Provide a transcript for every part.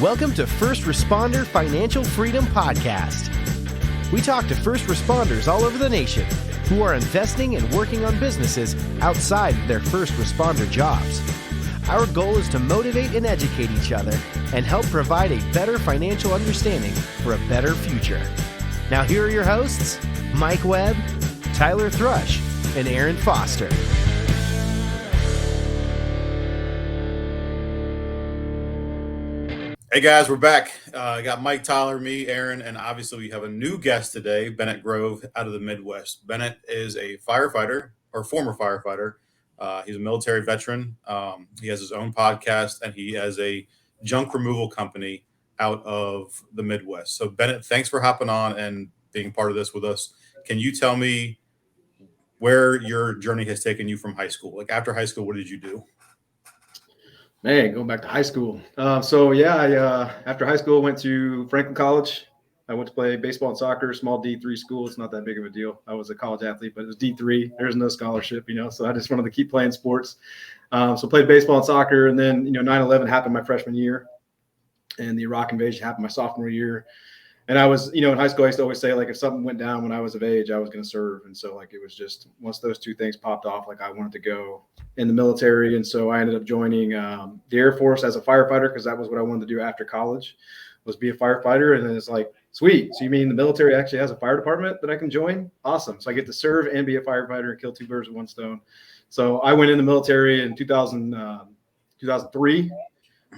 Welcome to First Responder Financial Freedom Podcast. We talk to first responders all over the nation who are investing and working on businesses outside of their first responder jobs. Our goal is to motivate and educate each other and help provide a better financial understanding for a better future. Now here are your hosts, Mike Webb, Tyler Thrush, and Aaron Foster. Hey guys, we're back. I got Mike, Tyler, me, Aaron, and obviously we have a new guest today, Bennett Grove out of the Midwest. Bennett is a firefighter or former firefighter. He's a military veteran. He has his own podcast and he has a junk removal company out of the Midwest. So Bennett, thanks for hopping on and being part of this with us. Can you tell me where your journey has taken you from high school? Like after high school, what did you do? Man, going back to high school. I after high school went to Franklin College. I went to play baseball and soccer, small D3 school. It's not that big of a deal. I was a college athlete, but it was D3. There's no scholarship, so I just wanted to keep playing sports. So played baseball and soccer, and then 9/11 happened my freshman year, and the Iraq invasion happened my sophomore year. And I was, in high school, I used to always say, if something went down when I was of age, I was going to serve. And so, it was just once those two things popped off, I wanted to go in the military. And so I ended up joining the Air Force as a firefighter because that was what I wanted to do after college, was be a firefighter. And then it's sweet. So you mean the military actually has a fire department that I can join? Awesome. So I get to serve and be a firefighter and kill two birds with one stone. So I went in the military in 2003.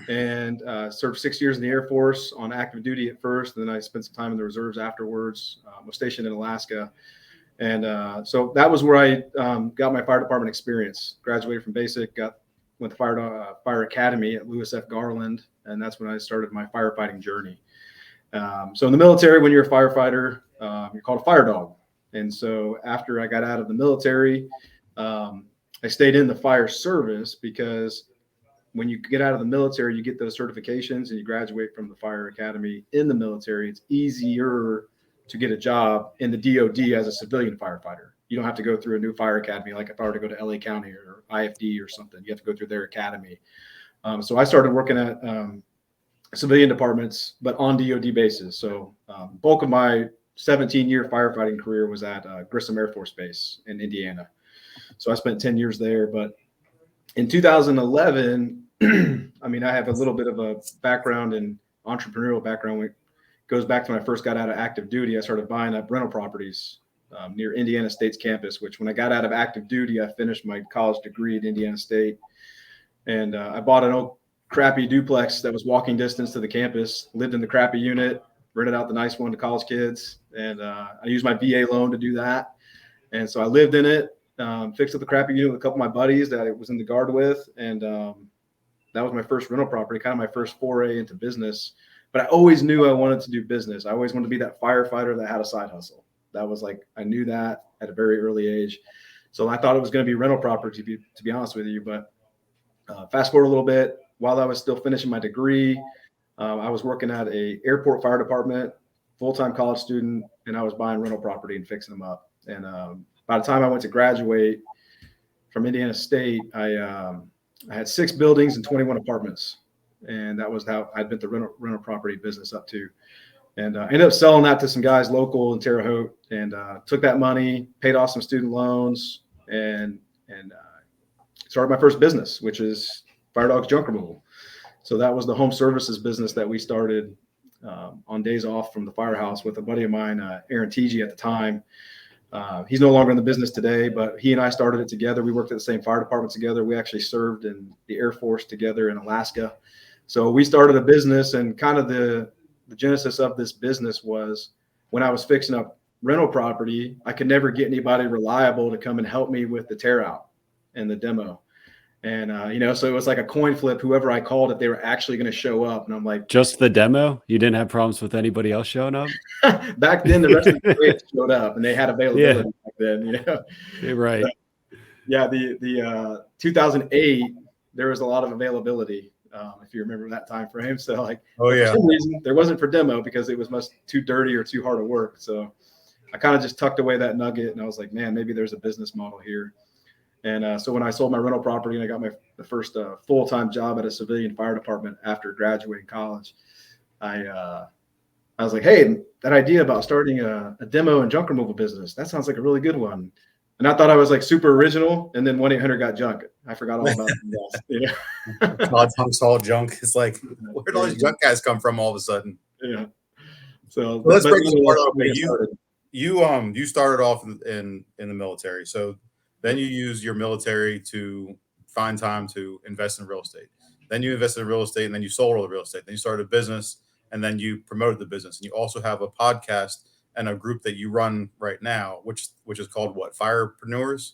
And served 6 years in the Air Force on active duty at first. And then I spent some time in the reserves afterwards. Was stationed in Alaska. And so that was where I got my fire department experience. Graduated from basic, went to Fire Academy at Lewis F. Garland. And that's when I started my firefighting journey. So in the military, when you're a firefighter, you're called a fire dog. And so after I got out of the military, I stayed in the fire service because when you get out of the military, you get those certifications and you graduate from the Fire Academy in the military. It's easier to get a job in the DOD as a civilian firefighter. You don't have to go through a new fire academy. Like if I were to go to LA County or IFD or something, you have to go through their academy. So I started working at civilian departments, but on DOD basis. So bulk of my 17-year firefighting career was at Grissom Air Force Base in Indiana. So I spent 10 years there, but in 2011, I have a little bit of a background in entrepreneurial background. It goes back to when I first got out of active duty. I started buying up rental properties near Indiana State's campus, which when I got out of active duty, I finished my college degree at Indiana State. And I bought an old crappy duplex that was walking distance to the campus, lived in the crappy unit, rented out the nice one to college kids. And I used my VA loan to do that. And so I lived in it. Fixed up the crappy unit with a couple of my buddies that I was in the guard with. And that was my first rental property, kind of my first foray into business. But I always knew I wanted to do business. I always wanted to be that firefighter that had a side hustle. That was I knew that at a very early age. So I thought it was going to be rental property, to be honest with you. But fast forward a little bit, while I was still finishing my degree, I was working at a airport fire department, full-time college student, and I was buying rental property and fixing them up. And by the time I went to graduate from Indiana State, I had 6 buildings and 21 apartments. And that was how I'd been the rental property business up to. And I ended up selling that to some guys local in Terre Haute and took that money, paid off some student loans, and started my first business, which is Dawgs Junk Removal. So that was the home services business that we started on days off from the firehouse with a buddy of mine, Aaron Tg at the time. He's no longer in the business today, but he and I started it together. We worked at the same fire department together. We actually served in the Air Force together in Alaska. So we started a business, and kind of the genesis of this business was when I was fixing up rental property, I could never get anybody reliable to come and help me with the tear out and the demo. And, so it was like a coin flip, whoever I called, if they were actually going to show up. And I'm like, just the demo? You didn't have problems with anybody else showing up? Back then, the rest of the trades showed up and they had availability back then, You're right. But, the 2008, there was a lot of availability, if you remember that time frame. So for some reason, there wasn't for demo because it was much too dirty or too hard to work. So I kind of just tucked away that nugget and I was like, man, maybe there's a business model here. And so when I sold my rental property and I got the first full-time job at a civilian fire department after graduating college, I was like, hey, that idea about starting a demo and junk removal business, that sounds like a really good one. And I thought I was like super original. And then 1-800 got junk. I forgot all about it. You know? All junk. It's like, where did all these junk guys come from all of a sudden? Yeah. So let's break this part up. You started off in the military. So then you used your military to find time to invest in real estate. Then you invested in real estate, and then you sold all the real estate. Then you started a business, and then you promoted the business. And you also have a podcast and a group that you run right now, which is called what? Firepreneurs?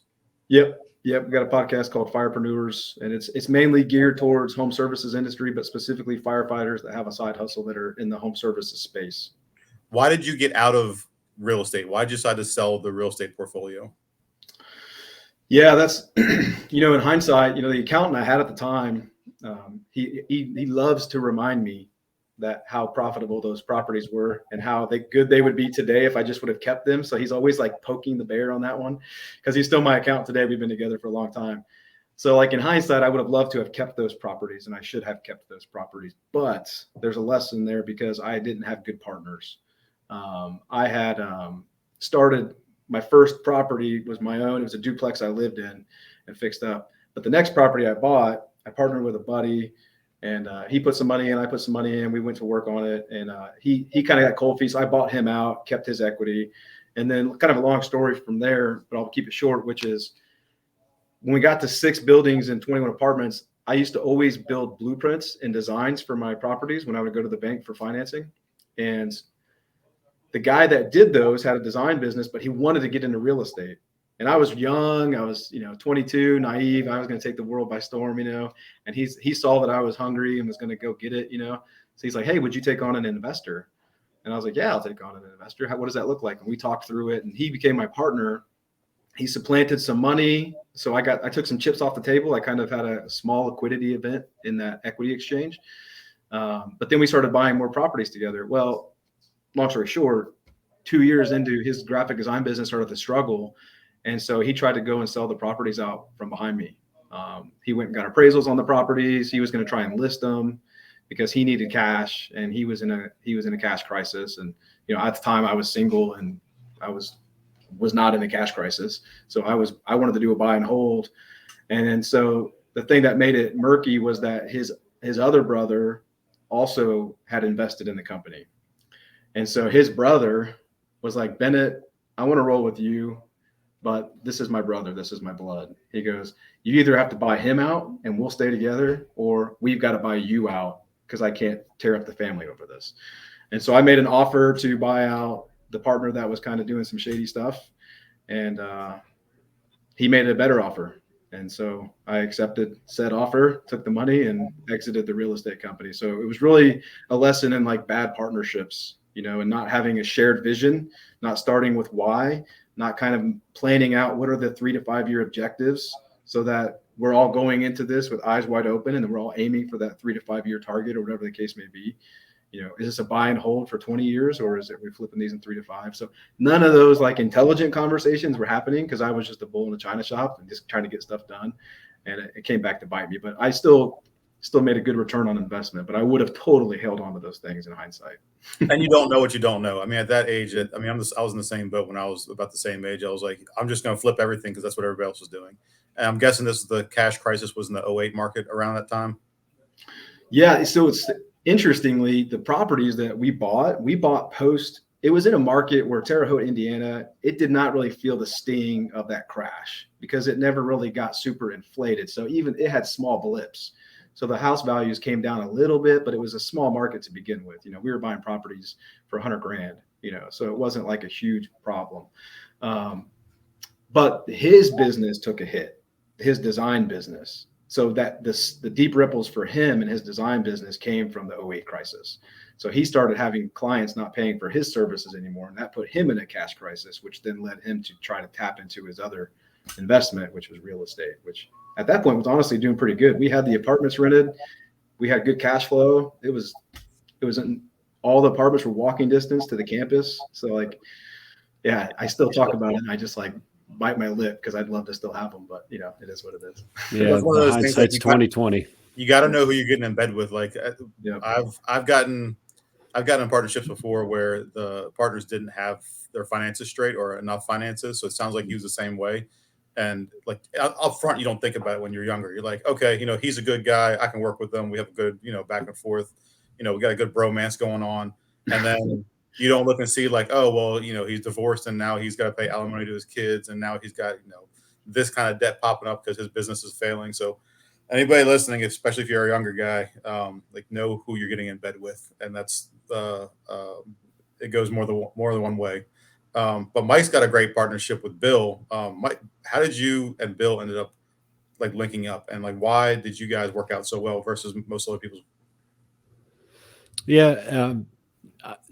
Yep. We got a podcast called Firepreneurs, and it's mainly geared towards home services industry, but specifically firefighters that have a side hustle that are in the home services space. Why did you get out of real estate? Why did you decide to sell the real estate portfolio? Yeah, that's, in hindsight, the accountant I had at the time, he loves to remind me that how profitable those properties were and how good they would be today if I just would have kept them. So he's always like poking the bear on that one because he's still my accountant today. We've been together for a long time. So like in hindsight, I would have loved to have kept those properties, and I should have kept those properties. But there's a lesson there because I didn't have good partners. I had started my first property was my own. It was a duplex I lived in and fixed up. But the next property I bought, I partnered with a buddy, and he put some money in, I put some money in. We went to work on it, and he kind of got cold feet. So I bought him out, kept his equity, and then kind of a long story from there, but I'll keep it short, which is when we got to 6 buildings and 21 apartments, I used to always build blueprints and designs for my properties when I would go to the bank for financing. And the guy that did those had a design business, but he wanted to get into real estate. And I was young. I was, 22, naive. I was going to take the world by storm, and he saw that I was hungry and was going to go get it, So he's like, hey, would you take on an investor? And I was like, yeah, I'll take on an investor. What does that look like? And we talked through it, and he became my partner. He supplanted some money. So I took some chips off the table. I kind of had a small liquidity event in that equity exchange. But then we started buying more properties together. Well, long story short, 2 years into his graphic design business started to struggle. And so he tried to go and sell the properties out from behind me. He went and got appraisals on the properties. He was going to try and list them because he needed cash, and he was in a cash crisis. And, at the time I was single and I was not in a cash crisis. So I wanted to do a buy and hold. And so the thing that made it murky was that his other brother also had invested in the company. And so his brother was like, Bennett, I want to roll with you, but this is my brother. This is my blood. He goes, you either have to buy him out and we'll stay together, or we've got to buy you out because I can't tear up the family over this. And so I made an offer to buy out the partner that was kind of doing some shady stuff. And he made a better offer. And so I accepted said offer, took the money, and exited the real estate company. So it was really a lesson in like bad partnerships, and not having a shared vision, not starting with why, not kind of planning out what are the 3 to 5 year objectives so that we're all going into this with eyes wide open and we're all aiming for that 3 to 5 year target or whatever the case may be. Is this a buy and hold for 20 years or is it we're flipping these in 3 to 5? So none of those like intelligent conversations were happening because I was just a bull in a china shop and just trying to get stuff done. And it came back to bite me, but I still made a good return on investment, but I would have totally held on to those things in hindsight. And you don't know what you don't know. I mean, at that age, I was in the same boat when I was about the same age. I was like, I'm just going to flip everything because that's what everybody else was doing. And I'm guessing the cash crisis was in the 08 market around that time. Yeah. So it's interestingly, the properties that we bought post, it was in a market where Terre Haute, Indiana, it did not really feel the sting of that crash because it never really got super inflated. So even it had small blips. So the house values came down a little bit, but it was a small market to begin with. We were buying properties for $100,000, so it wasn't like a huge problem. But his business took a hit, his design business. So that the deep ripples for him and his design business came from the 08 crisis. So he started having clients not paying for his services anymore. And that put him in a cash crisis, which then led him to try to tap into his other investment, which was real estate, which at that point was honestly doing pretty good. We had the apartments rented. We had good cash flow. It was all the apartments were walking distance to the campus. So like, yeah, I still talk about it. And I just like bite my lip because I'd love to still have them, but it is what it is. Yeah, That's one of those things that hindsight's 2020. You got to know who you're getting in bed with. Like Yeah. I've gotten in partnerships before where the partners didn't have their finances straight or enough finances. So it sounds like he was the same way. And like up front, you don't think about it when you're younger. You're like, okay, he's a good guy. I can work with them. We have a good, back and forth. We got a good bromance going on. And then you don't look and see like, oh, well, he's divorced and now he's got to pay alimony to his kids. And now he's got, this kind of debt popping up because his business is failing. So anybody listening, especially if you're a younger guy, like know who you're getting in bed with. And that's, it goes more than one way. But Mike's got a great partnership with Bill. Mike, how did you and Bill ended up like linking up, and like why did you guys work out so well versus most other people's? Yeah.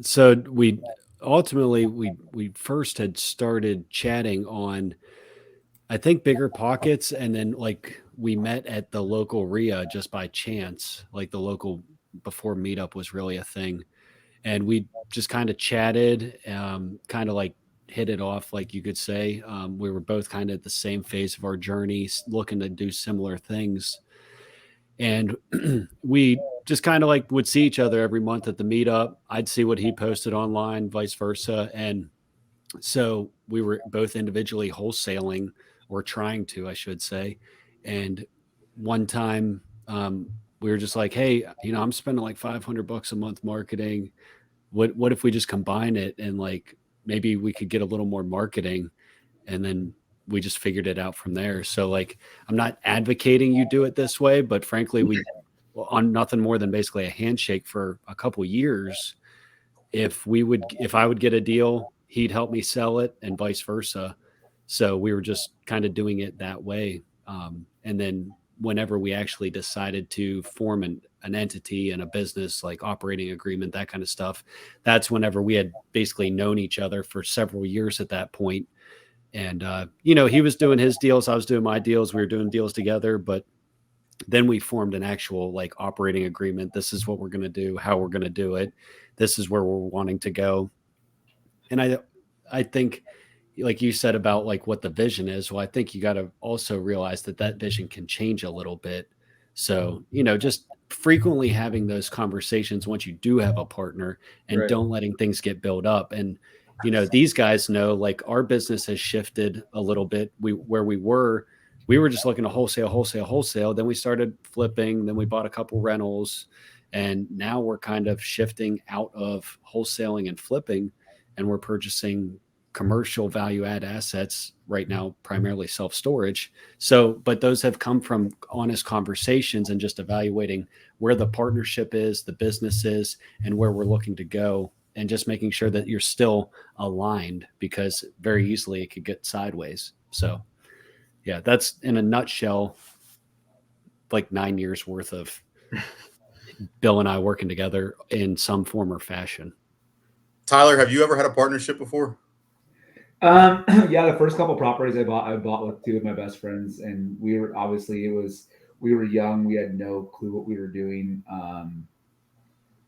So we ultimately we first had started chatting on, I think, Bigger Pockets, and then like we met at the local RIA just by chance, like the local before meetup was really a thing. And we just kind of chatted, kind of like hit it off, like you could say. We were both kind of at the same phase of our journey, looking to do similar things. And we just kind of like would see each other every month at the meetup. I'd see what he posted online, vice versa. And so we were both individually wholesaling, or trying to, I should say. And one time we were just like, hey, I'm spending like $500 a month marketing. What if we just combine it and like maybe we could get a little more marketing, and then we just figured it out from there. So like, I'm not advocating you do it this way, but frankly, we on nothing more than basically a handshake for a couple years. If I would get a deal, he'd help me sell it and vice versa. So we were just kind of doing it that way. And then whenever we actually decided to form an entity and a business, like operating agreement, that kind of stuff, that's whenever we had basically known each other for several years at that point. And, he was doing his deals, I was doing my deals, we were doing deals together, but then we formed an actual like operating agreement. This is what we're going to do, how we're going to do it. This is where we're wanting to go. And I think, like you said about like what the vision is, well, I think you got to also realize that vision can change a little bit. So, just frequently having those conversations once you do have a partner, and Right. don't letting things get built up. And, these guys know like our business has shifted a little bit. We were just looking to wholesale. Then we started flipping, then we bought a couple rentals, and now we're kind of shifting out of wholesaling and flipping, and we're purchasing commercial value add assets right now, primarily self-storage. So, but those have come from honest conversations and just evaluating where the partnership is, the business is, and where we're looking to go, and just making sure that you're still aligned, because very easily it could get sideways. So yeah, that's in a nutshell, like 9 years worth of Bill and I working together in some form or fashion. Tyler, have you ever had a partnership before? Yeah, the first couple properties I bought with two of my best friends, and we were young, we had no clue what we were doing.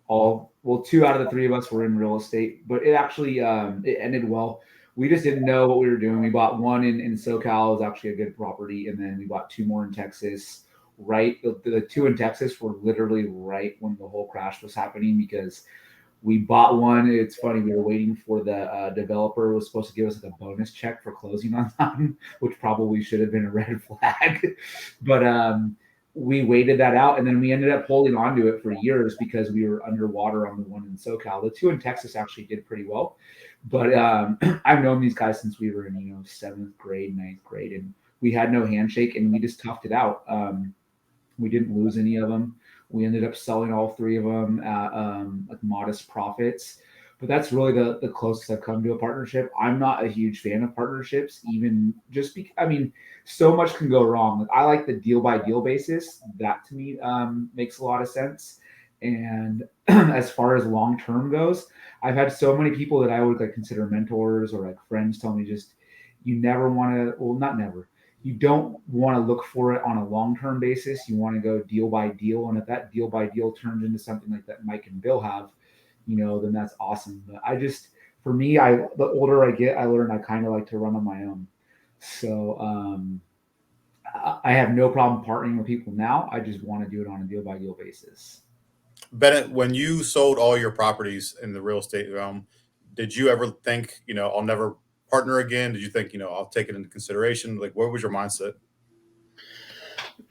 Two out of the three of us were in real estate, but it actually it ended well. We just didn't know what we were doing. We bought one in SoCal, it was actually a good property, and then we bought two more in Texas. Right, the two in Texas were literally right when the whole crash was happening, because we bought one. It's funny, we were waiting for the developer was supposed to give us like a bonus check for closing on time, which probably should have been a red flag. But we waited that out, and then we ended up holding on to it for years because we were underwater on the one in SoCal. The two in Texas actually did pretty well, but I've known these guys since we were in 7th grade, 9th grade, and we had no handshake, and we just toughed it out. We didn't lose any of them. We ended up selling all three of them at like modest profits. But that's really the closest I've come to a partnership. I'm not a huge fan of partnerships, even just because, so much can go wrong. Like, I like the deal by deal basis. That to me makes a lot of sense. And as far as long term goes, I've had so many people that I would like consider mentors or like friends tell me just, you never want to, well, not never. You don't want to look for it on a long-term basis. You want to go deal by deal. And if that deal by deal turns into something like that Mike and Bill have, then that's awesome. But for me, the older I get, I learn I kind of like to run on my own. So I have no problem partnering with people now. I just want to do it on a deal by deal basis. Bennett, when you sold all your properties in the real estate realm, did you ever think, I'll never partner again? Did you think, I'll take it into consideration? Like, what was your mindset?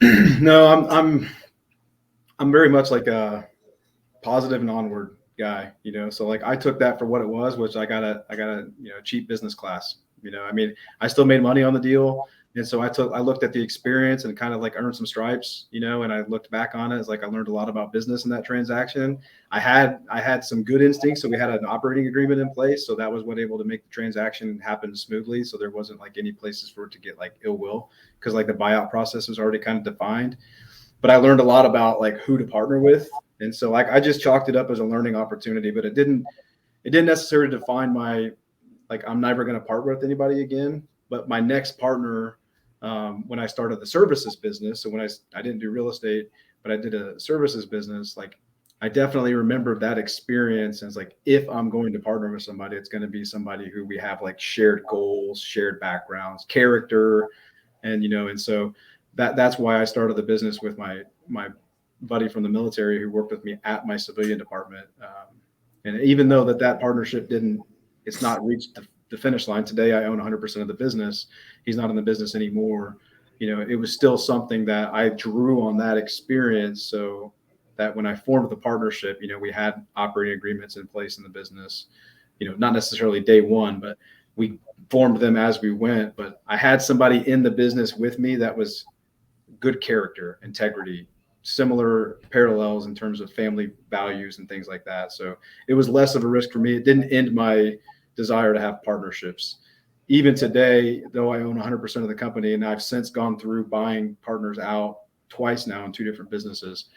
No, I'm very much like a positive and onward guy, so like I took that for what it was, which I got a cheap business class. I mean, I still made money on the deal. And so I looked at the experience and kind of like earned some stripes, and I looked back on it as like I learned a lot about business in that transaction. I had some good instincts, so we had an operating agreement in place, so that was what able to make the transaction happen smoothly. So there wasn't like any places for it to get like ill will, because like the buyout process was already kind of defined. But I learned a lot about like who to partner with, and so like I just chalked it up as a learning opportunity. But it didn't necessarily define my like I'm never going to partner with anybody again. But my next partner. When I started the services business, so when I didn't do real estate, but I did a services business, like I definitely remember that experience. And it's like, if I'm going to partner with somebody, it's going to be somebody who we have like shared goals, shared backgrounds, character, and and so that's why I started the business with my buddy from the military who worked with me at my civilian department. And even though that partnership it's not reached the finish line today, I own 100% of the business. He's not in the business anymore. It was still something that I drew on that experience, so that when I formed the partnership, we had operating agreements in place in the business, not necessarily day one, but we formed them as we went. But I had somebody in the business with me that was good character, integrity, similar parallels in terms of family values and things like that. So it was less of a risk for me. It didn't end my desire to have partnerships. Even today, though I own 100% of the company, and I've since gone through buying partners out twice now in two different businesses,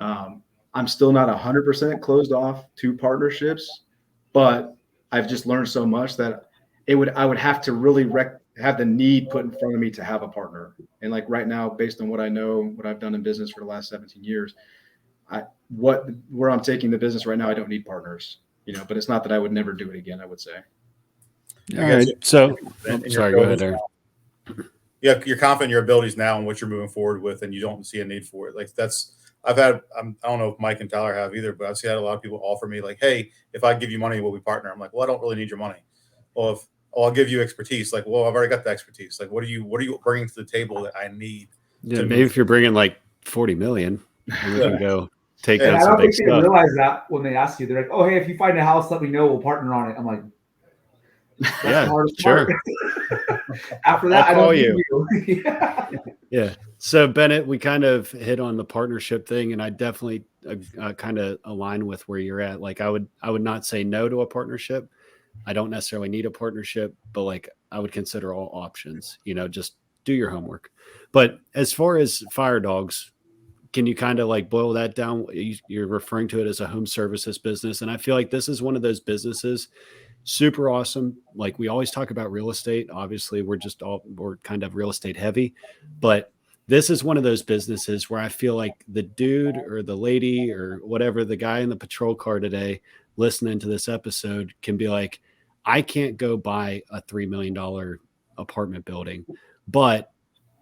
I'm still not 100% closed off to partnerships, but I've just learned so much that I would have to really have the need put in front of me to have a partner. And like right now, based on what I know, what I've done in business for the last 17 years, where I'm taking the business right now, I don't need partners. But it's not that I would never do it again, I would say. All right. So, sorry, go ahead, Aaron. Yeah, you're confident in your abilities now and what you're moving forward with, and you don't see a need for it. Like I don't know if Mike and Tyler have either, but I've seen a lot of people offer me like, hey, if I give you money, will we partner? I'm like, well, I don't really need your money. Well, I'll give you expertise. Like, well, I've already got the expertise. Like, what are you bringing to the table that I need? Yeah, maybe if you're bringing like 40 million, and we can go take And down I some don't big think they stuff. realize that when they ask you, they're like, "Oh, hey, if you find a house, let me know. We'll partner on it." I'm like, yeah, sure. After that, I don't need you. Yeah. So Bennett, we kind of hit on the partnership thing, and I definitely kind of align with where you're at. Like I would not say no to a partnership. I don't necessarily need a partnership, but like I would consider all options, just do your homework. But as far as Fire Dawgs, can you kind of like boil that down? You're referring to it as a home services business. And I feel like this is one of those businesses, super awesome. Like we always talk about real estate. Obviously, we're kind of real estate heavy, but this is one of those businesses where I feel like the dude or the lady or whatever, the guy in the patrol car today listening to this episode can be like, I can't go buy a $3 million apartment building, but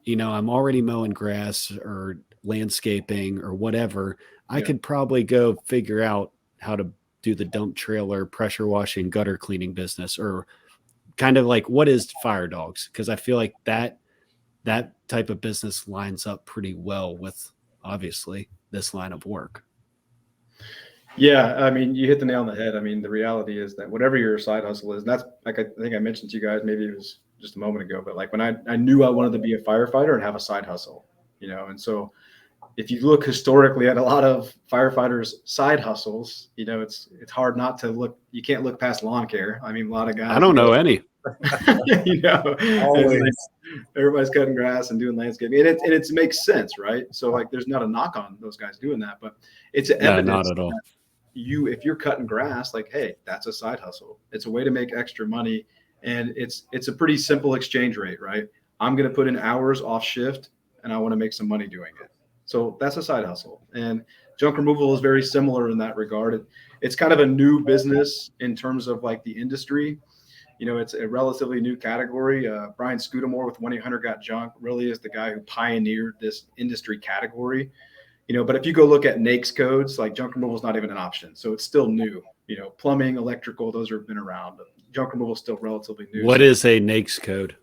I'm already mowing grass or landscaping or whatever. I could probably go figure out how to do the dump trailer, pressure washing, gutter cleaning business, or kind of like what is Fire Dawgs? Because I feel like that type of business lines up pretty well with obviously this line of work. Yeah, I mean, you hit the nail on the head. I mean, the reality is that whatever your side hustle is, and that's like I think I mentioned to you guys, maybe it was just a moment ago, but like when I knew I wanted to be a firefighter and have a side hustle, and so if you look historically at a lot of firefighters' side hustles, it's hard not to look. You can't look past lawn care. I mean, a lot of guys. I don't know any. Always. Everybody's cutting grass and doing landscaping, and it makes sense, right? So like, there's not a knock on those guys doing that, but it's evidence. No, not at all. If you're cutting grass, like, hey, that's a side hustle. It's a way to make extra money, and it's a pretty simple exchange rate, right? I'm going to put in hours off shift, and I want to make some money doing it. So that's a side hustle. And junk removal is very similar in that regard. It's kind of a new business in terms of like the industry. It's a relatively new category. Brian Scudamore with 1-800-GOT-JUNK really is the guy who pioneered this industry category. But if you go look at NAICS codes, like junk removal is not even an option. So it's still new. Plumbing, electrical, those have been around. But junk removal is still relatively new. What is a NAICS code?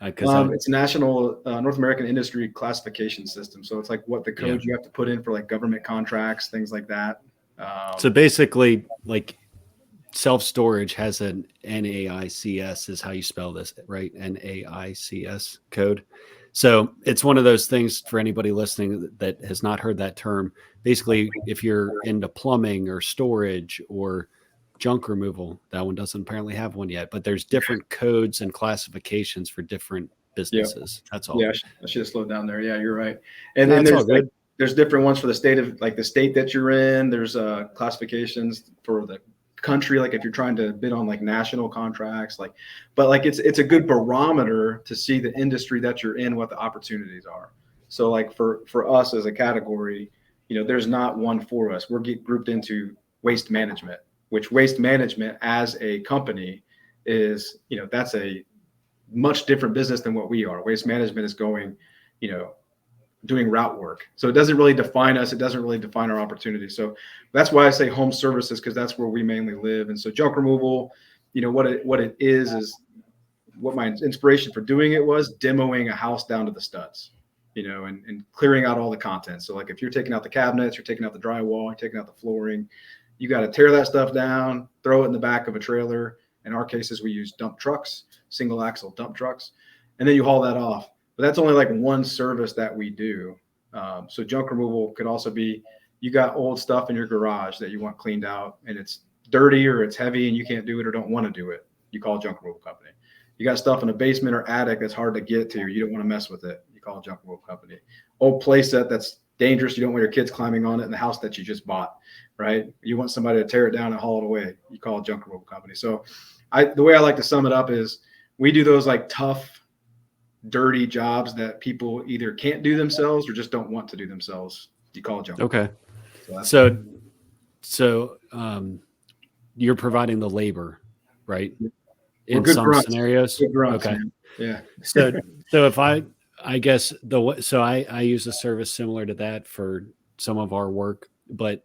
It's a national North American industry classification system. So it's like what the codes you have to put in for like government contracts, things like that. So basically, like self-storage has an NAICS is how you spell this, right? NAICS code. So it's one of those things for anybody listening that has not heard that term. Basically, if you're into plumbing or storage or junk removal, that one doesn't apparently have one yet, but there's different codes and classifications for different businesses. That's all. Yeah, I should have slowed down there. Yeah, you're right. And No, then it's all good. There's different ones for the state that you're in. There's classifications for the country, like if you're trying to bid on like national contracts, but it's a good barometer to see the industry that you're in, what the opportunities are. So like for us as a category, there's not one for us. We're grouped into waste management, which waste management as a company is, that's a much different business than what we are. Waste management is going, doing route work. So it doesn't really define us. It doesn't really define our opportunities. So that's why I say home services, because that's where we mainly live. And so junk removal, what it is what my inspiration for doing it was demoing a house down to the studs, and clearing out all the contents. So like if you're taking out the cabinets, you're taking out the drywall, you're taking out the flooring, you got to tear that stuff down, throw it in the back of a trailer. In our cases, we use dump trucks, single axle dump trucks, and then you haul that off. But that's only like one service that we do. So junk removal could also be, you got old stuff in your garage that you want cleaned out and it's dirty or it's heavy and you can't do it or don't want to do it. You call a junk removal company. You got stuff in a basement or attic that's hard to get to. You don't want to mess with it. You call a junk removal company. Old play set that's dangerous. You don't want your kids climbing on it in the house that you just bought, right? You want somebody to tear it down and haul it away. You call a junk removal company. So the way I like to sum it up is we do those like tough, dirty jobs that people either can't do themselves or just don't want to do themselves. You call it junk. Okay. So you're providing the labor, right? In some grunts. scenarios. Good grunts, okay. Man. Yeah. So if I guess I use a service similar to that for some of our work, but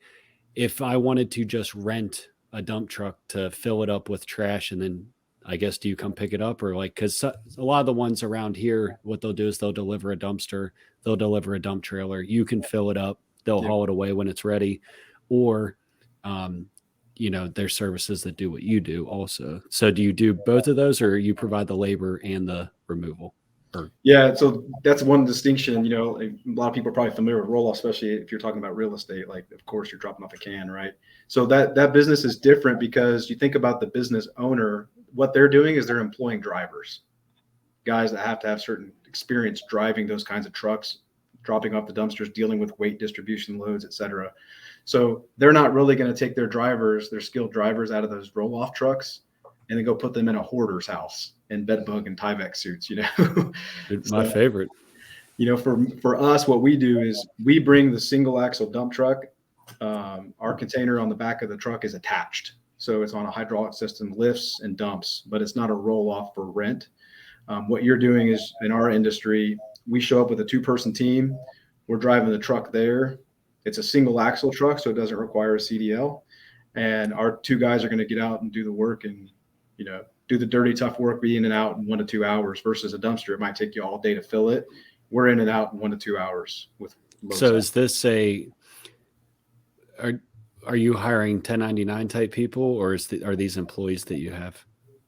if I wanted to just rent a dump truck to fill it up with trash and then I guess, do you come pick it up or because a lot of the ones around here, what they'll do is they'll deliver a dumpster, they'll deliver a dump trailer. You can fill it up. They'll haul it away when it's ready. Or, there's services that do what you do also. So do you do both of those or you provide the labor and the removal? Yeah. So that's one distinction, a lot of people are probably familiar with roll-off, especially if you're talking about real estate. Like, of course, you're dropping off a can, right? So that business is different because you think about the business owner. What they're doing is they're employing drivers, guys that have to have certain experience driving those kinds of trucks, dropping off the dumpsters, dealing with weight distribution loads, et cetera. So they're not really going to take their skilled drivers out of those roll-off trucks and then go put them in a hoarder's house in bedbug and Tyvek suits, My favorite. For us, what we do is we bring the single axle dump truck. Our container on the back of the truck is attached. So it's on a hydraulic system, lifts and dumps, but it's not a roll-off for rent. What you're doing is, in our industry, we show up with a 2-person team. We're driving the truck there. It's a single axle truck, so it doesn't require a CDL. And our 2 guys are going to get out and do the work and, do the dirty, tough work, be in and out in 1 to 2 hours versus a dumpster. It might take you all day to fill it. We're in and out in 1 to 2 hours with. So is this are you hiring 1099 type people or are these employees that you have?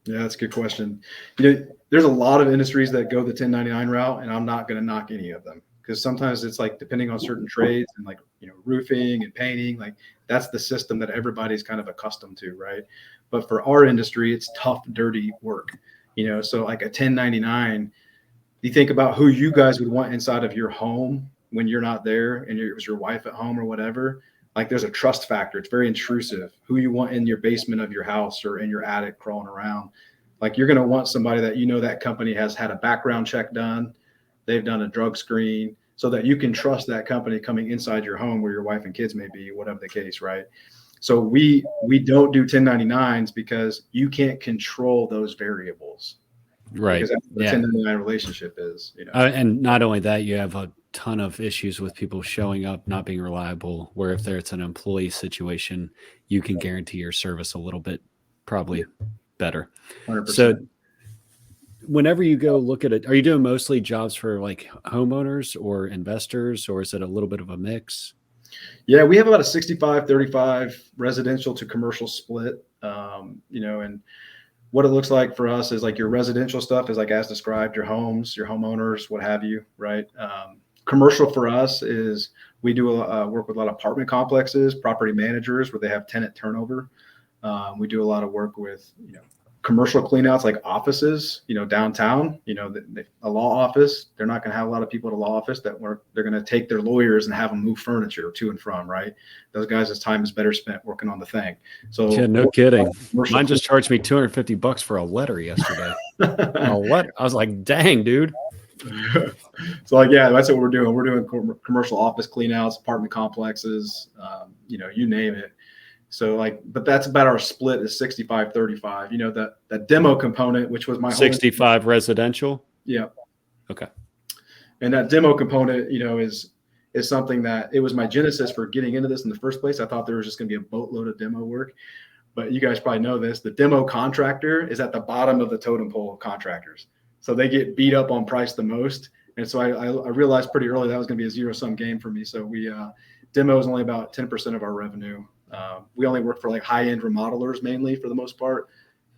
Yeah, that's a good question. There's a lot of industries that go the 1099 route, and I'm not going to knock any of them because sometimes it's like depending on certain trades and roofing and painting, like that's the system that everybody's kind of accustomed to, right? But for our industry, it's tough, dirty work, so like a 1099, you think about who you guys would want inside of your home when you're not there and it was your wife at home or whatever. Like there's a trust factor. It's very intrusive. Who you want in your basement of your house or in your attic crawling around. Like you're going to want somebody that that company has had a background check done. They've done a drug screen so that you can trust that company coming inside your home where your wife and kids may be, whatever the case, right? So we don't do 1099s because you can't control those variables. Right. Because that's what the 1099 relationship is, and not only that, you have a ton of issues with people showing up, not being reliable, where if there's an employee situation, you can guarantee your service a little bit, probably better. 100%. So whenever you go look at it, are you doing mostly jobs for like homeowners or investors, or is it a little bit of a mix? Yeah, we have about a 65-35 residential to commercial split, and what it looks like for us is like your residential stuff is like as described, your homes, your homeowners, what have you, right? Commercial for us is we do work with a lot of apartment complexes, property managers where they have tenant turnover. We do a lot of work with, commercial cleanouts like offices, downtown, a law office. They're not going to have a lot of people at a law office they're going to take their lawyers and have them move furniture to and from, right? Those guys' time is better spent working on the thing. So yeah, no kidding. Mine just charged me $250 for a letter yesterday. A letter. I was like, dang, dude. So like, yeah, that's what we're doing. We're doing commercial office cleanouts, apartment complexes, you name it. So like, but that's about our split is 65-35, that demo component, which was my 65 residential. Yeah. Okay. And that demo component, is something that it was my genesis for getting into this in the first place. I thought there was just going to be a boatload of demo work, but you guys probably know this. The demo contractor is at the bottom of the totem pole of contractors. So they get beat up on price the most. And so I realized pretty early that was going to be a zero-sum game for me. So we demo is only about 10% of our revenue. We only work for like high-end remodelers mainly for the most part,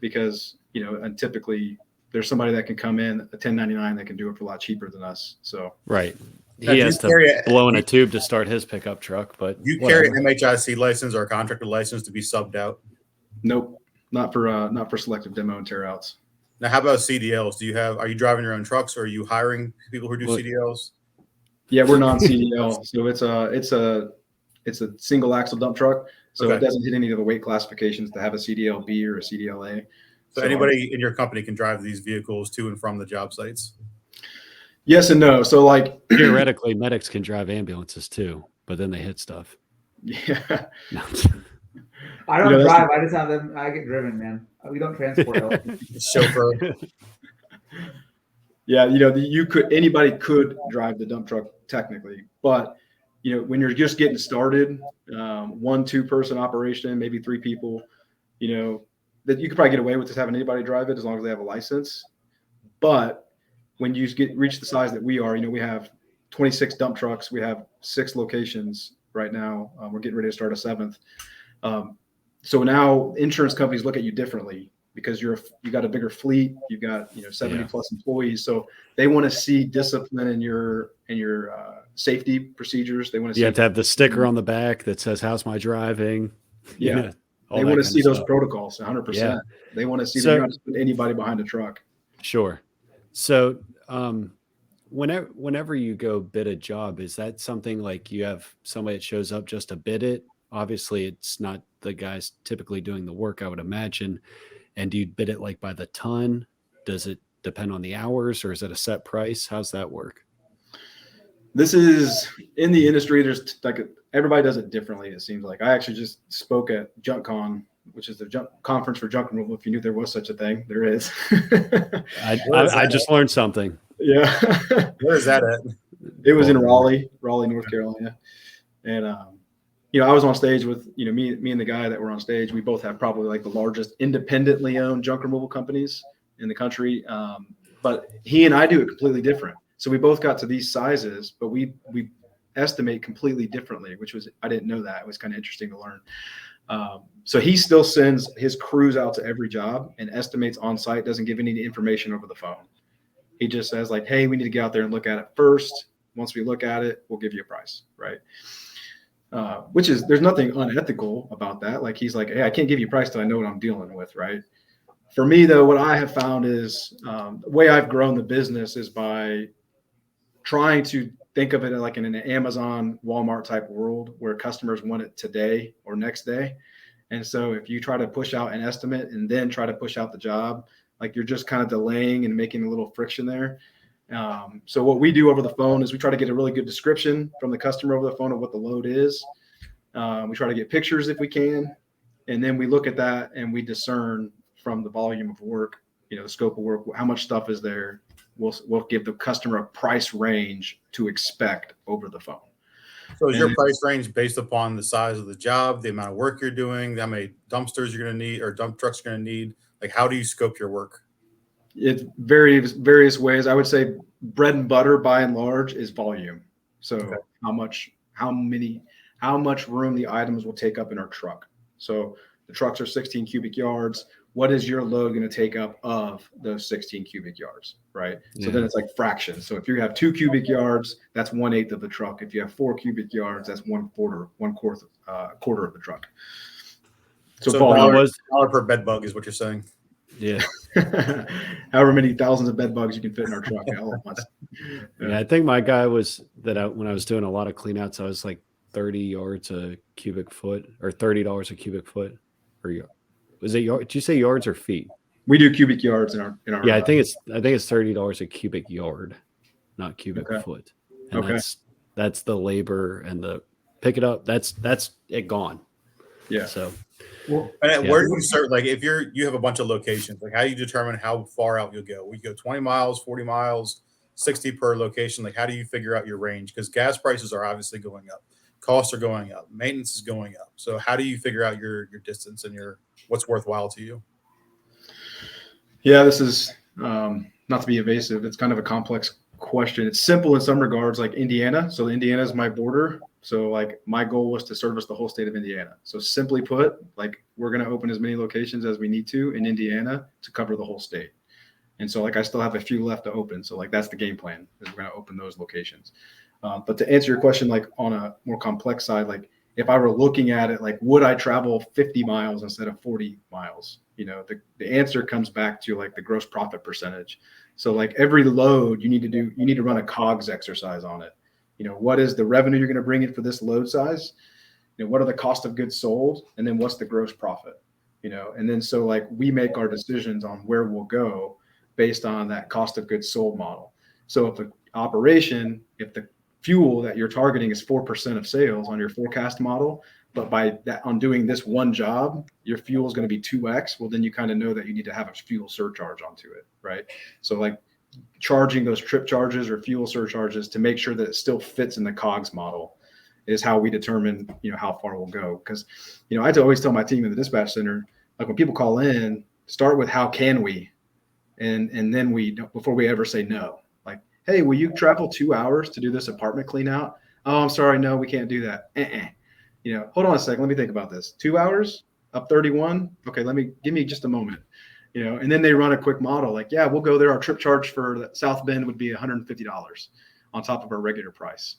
because, and typically there's somebody that can come in a 1099 that can do it for a lot cheaper than us. So right. He has to blow in a tube to start his pickup truck, but you carry an MHIC license or a contractor license to be subbed out? Nope, not for selective demo and tear outs. Now, how about CDLs? Are you driving your own trucks, or are you hiring people who do CDLs? Yeah, we're non-CDL. So it's a single axle dump truck. So It doesn't hit any of the weight classifications to have a CDLB or a CDLA. So anybody in your company can drive these vehicles to and from the job sites? Yes and no. So like theoretically, medics can drive ambulances too, but then they hit stuff. Yeah. No. I don't drive. I just have them. I get driven, man. We don't transport. Chauffeur. Yeah, anybody could drive the dump truck technically, but when you're just getting started, 1-2 person operation, maybe 3 people, that you could probably get away with just having anybody drive it as long as they have a license. But when you reach the size that we are, we have 26 dump trucks. We have 6 locations right now. We're getting ready to start a 7th. So now insurance companies look at you differently because you got a bigger fleet. You've got 70 plus employees. So they want to see discipline in your safety procedures. They want to see. You have to have the sticker on the back that says "How's my driving?" Yeah. They want to see those protocols 100%. Yeah. They want to see that you're not just putting anybody behind a truck. Sure. So whenever you go bid a job, is that something like you have somebody that shows up just to bid it? Obviously, it's not the guys typically doing the work, I would imagine. And do you bid it like by the ton? Does it depend on the hours, or is it a set price? How's that work? This is in the industry. There's everybody does it differently. It seems like I actually just spoke at JunkCon, which is the conference for junk removal. If you knew there was such a thing, there is. I just learned something. Yeah. Where is that at? It was in Raleigh, North Carolina. And, I was on stage with, me and the guy that were on stage. We both have probably like the largest independently owned junk removal companies in the country. But he and I do it completely different. So we both got to these sizes, but we estimate completely differently, I didn't know that. It was kind of interesting to learn. So he still sends his crews out to every job and estimates on site, doesn't give any information over the phone. He just says like, hey, we need to get out there and look at it first. Once we look at it, we'll give you a price, right? There's nothing unethical about that. Like he's like, hey, I can't give you a price till I know what I'm dealing with, right? For me though, what I have found is the way I've grown the business is by trying to think of it like in an Amazon, Walmart type world where customers want it today or next day. And so if you try to push out an estimate and then try to push out the job, like you're just kind of delaying and making a little friction there. So what we do over the phone is we try to get a really good description from the customer over the phone of what the load is. We try to get pictures if we can. And then we look at that and we discern from the volume of work, the scope of work, how much stuff is there. We'll give the customer a price range to expect over the phone. So is your price range based upon the size of the job, the amount of work you're doing, how many dumpsters you're going to need or dump trucks you're going to need? Like, how do you scope your work? It varies various ways. I would say bread and butter by and large is volume. So Okay. how much room the items will take up in our truck. So the trucks are 16 cubic yards. What is your load going to take up of those 16 cubic yards, right? Yeah. So then it's like fractions. So if you have 2 cubic yards, that's 1/8 of the truck. If you have 4 cubic yards, that's quarter of the truck. So volume. $1 per bed bug is what you're saying. Yeah. However many thousands of bed bugs you can fit in our truck all at once. Yeah, I think my guy was when I was doing a lot of cleanouts, I was like 30 yards a cubic foot or $30 a cubic foot. Or was it yard? Did you say yards or feet? We do cubic yards in our. Yeah, I think it's $30 a cubic yard, not cubic foot. And that's the labor and the pick it up. That's it gone. Yeah. So. Well, and where do you start? Like, if you have a bunch of locations, like how do you determine how far out you'll go? We go 20 miles, 40 miles, 60 per location. Like, how do you figure out your range? Because gas prices are obviously going up, costs are going up, maintenance is going up. So how do you figure out your distance and what's worthwhile to you? Yeah, this is not to be evasive. It's kind of a complex question. It's simple in some regards, like Indiana. So Indiana is my border. So like my goal was to service the whole state of Indiana. So simply put, like we're going to open as many locations as we need to in Indiana to cover the whole state. And so like I still have a few left to open. So like that's the game plan, is we're going to open those locations. But to answer your question, like on a more complex side, like if I were looking at it, like would I travel 50 miles instead of 40 miles? The answer comes back to like the gross profit percentage. So like every load you need to run a COGS exercise on it. What is the revenue you're going to bring in for this load size? What are the cost of goods sold? And then what's the gross profit? And then so like we make our decisions on where we'll go based on that cost of goods sold model. So if the fuel that you're targeting is 4% of sales on your forecast model, but on doing this one job, your fuel is going to be 2x. Well, then you kind of know that you need to have a fuel surcharge onto it, right? So like charging those trip charges or fuel surcharges to make sure that it still fits in the COGS model is how we determine, how far we'll go. Because, I always tell my team in the dispatch center, like when people call in, start with how can we, and then before we ever say no. Like, hey, will you travel 2 hours to do this apartment clean out? Oh, I'm sorry, no, we can't do that. Hold on a second, let me think about this. 2 hours up 31. Okay, give me just a moment. And then they run a quick model like, yeah, we'll go there. Our trip charge for South Bend would be $150 on top of our regular price.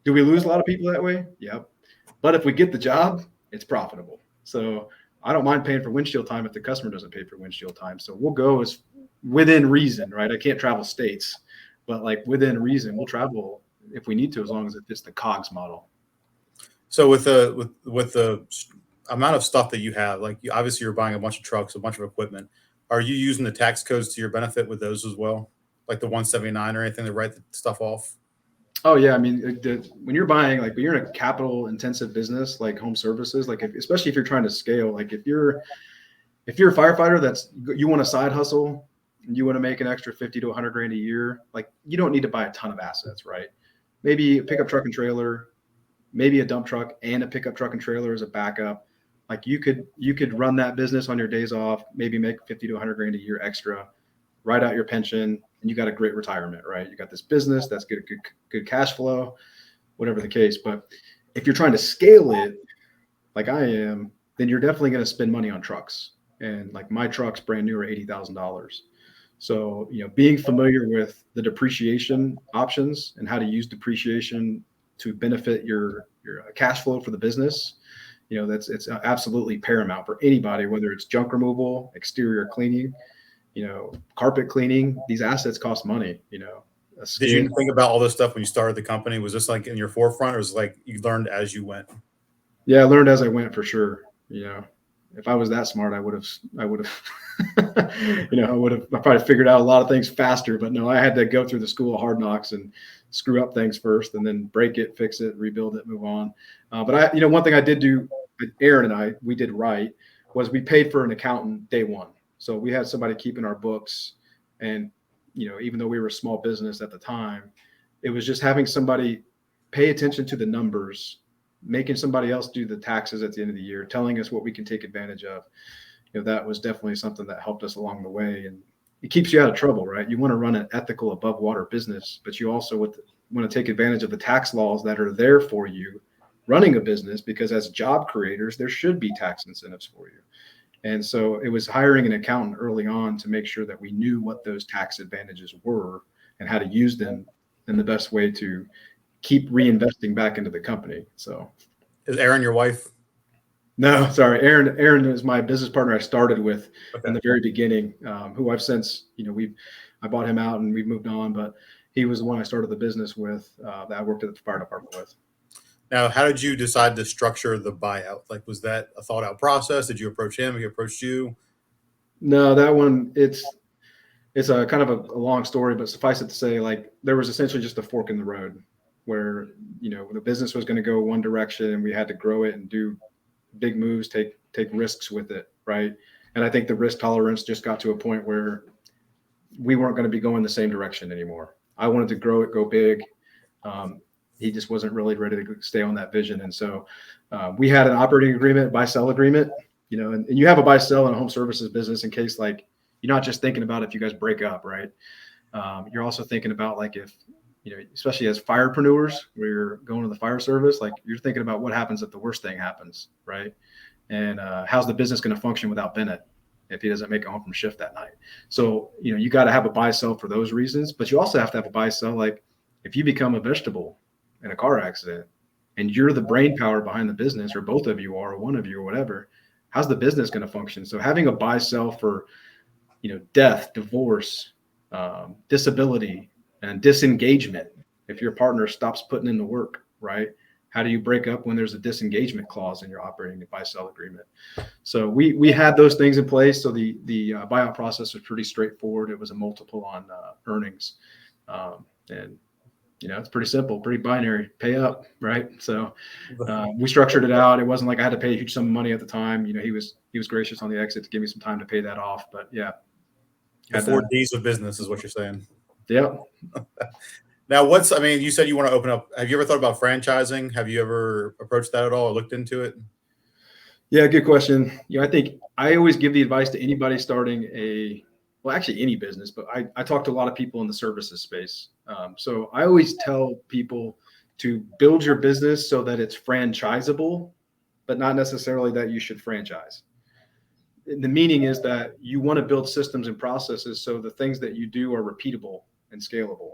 Do we lose a lot of people that way? Yep. But if we get the job, it's profitable. So I don't mind paying for windshield time if the customer doesn't pay for windshield time. So we'll go as within reason, right? I can't travel states, but like within reason, we'll travel if we need to, as long as it fits the COGS model. So with the amount of stuff that you have, like obviously you're buying a bunch of trucks, a bunch of equipment. Are you using the tax codes to your benefit with those as well? Like the 179 or anything to write the stuff off? Oh yeah. I mean, when you're buying, like when you're in a capital intensive business, like home services, like especially if you're trying to scale, like if you're a firefighter you want a side hustle and you want to make an extra 50 to 100 grand a year, like you don't need to buy a ton of assets, right? Maybe a pickup truck and trailer, maybe a dump truck and a pickup truck and trailer as a backup. Like you could run that business on your days off, maybe make 50 to 100 grand a year extra, write out your pension, and you got a great retirement, right? You got this business that's good cash flow, whatever the case. But if you're trying to scale it, like I am, then you're definitely going to spend money on trucks. And like my truck's brand new are $80,000. So, being familiar with the depreciation options and how to use depreciation to benefit your cash flow for the business, it's absolutely paramount for anybody, whether it's junk removal, exterior cleaning, carpet cleaning. These assets cost money. Did you think about all this stuff when you started the company? Was this like in your forefront, or was it like you learned as you went? Yeah, I learned as I went for sure. If I was that smart, I would have, I probably figured out a lot of things faster. But no, I had to go through the school of hard knocks and screw up things first and then break it, fix it, rebuild it, move on. But one thing I did do, Aaron and we did right, was we paid for an accountant day one. So we had somebody keeping our books, and even though we were a small business at the time, it was just having somebody pay attention to the numbers, making somebody else do the taxes at the end of the year, telling us what we can take advantage of. That was definitely something that helped us along the way, and it keeps you out of trouble, right? You want to run an ethical, above water business, but you also want to take advantage of the tax laws that are there for you running a business, because as job creators, there should be tax incentives for you. And so it was hiring an accountant early on to make sure that we knew what those tax advantages were and how to use them in the best way to keep reinvesting back into the company. So, is Erin your wife? No, sorry. Aaron is my business partner I started with in the very beginning, who I've since, I bought him out and we've moved on, but he was the one I started the business with, that I worked at the fire department with. Now, how did you decide to structure the buyout? Like, was that a thought out process? Did you approach him? He approached you? No, that one, it's a kind of a long story, but suffice it to say, like, there was essentially just a fork in the road where, the business was going to go one direction and we had to grow it and do big moves, take risks with it. Right. And I think the risk tolerance just got to a point where we weren't going to be going the same direction anymore. I wanted to grow it, go big. He just wasn't really ready to stay on that vision. And so we had an operating agreement, buy-sell agreement, and you have a buy-sell in a home services business in case, like, you're not just thinking about if you guys break up, right? You're also thinking about, like, if, especially as firepreneurs, where you're going to the fire service, like, you're thinking about what happens if the worst thing happens, right? And how's the business going to function without Bennett if he doesn't make it home from shift that night? So, you got to have a buy-sell for those reasons, but you also have to have a buy-sell, like, if you become a vegetable in a car accident and you're the brain power behind the business, or both of you are, or one of you, or whatever, how's the business going to function? So having a buy-sell for, death, divorce, disability, and disengagement, if your partner stops putting in the work, right? How do you break up when there's a disengagement clause in your operating buy-sell agreement? So we had those things in place. So the buyout process was pretty straightforward. It was a multiple on earnings, and it's pretty simple, pretty binary, pay up, right? So we structured it out. It wasn't like I had to pay a huge sum of money at the time. He was gracious on the exit to give me some time to pay that off. But yeah, the 4 Ds of business is what you're saying. Yeah. Now, you said you want to open up. Have you ever thought about franchising? Have you ever approached that at all or looked into it? Yeah, good question. I think I always give the advice to anybody starting actually any business, but I talk to a lot of people in the services space. So I always tell people to build your business so that it's franchisable, but not necessarily that you should franchise. The meaning is that you want to build systems and processes so the things that you do are repeatable and scalable,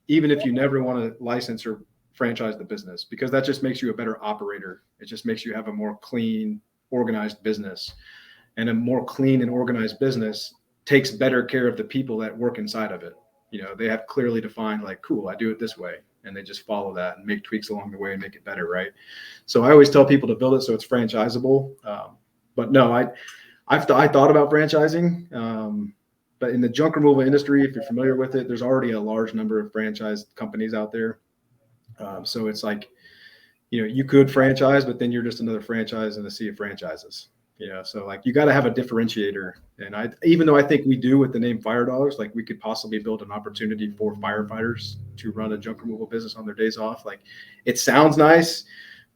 even if you never want to license or franchise the business, because that just makes you a better operator. It just makes you have a more clean, organized business, and a more clean and organized business takes better care of the people that work inside of it. They have clearly defined, like, cool, I do it this way. And they just follow that and make tweaks along the way and make it better. Right. So I always tell people to build it so it's franchisable. But no, I thought about franchising. But in the junk removal industry, if you're familiar with it, there's already a large number of franchise companies out there. So it's like, you could franchise, but then you're just another franchise in a sea of franchises. So, like, you got to have a differentiator. And even though I think we do with the name Fire Dawgs, like, we could possibly build an opportunity for firefighters to run a junk removal business on their days off. Like, it sounds nice,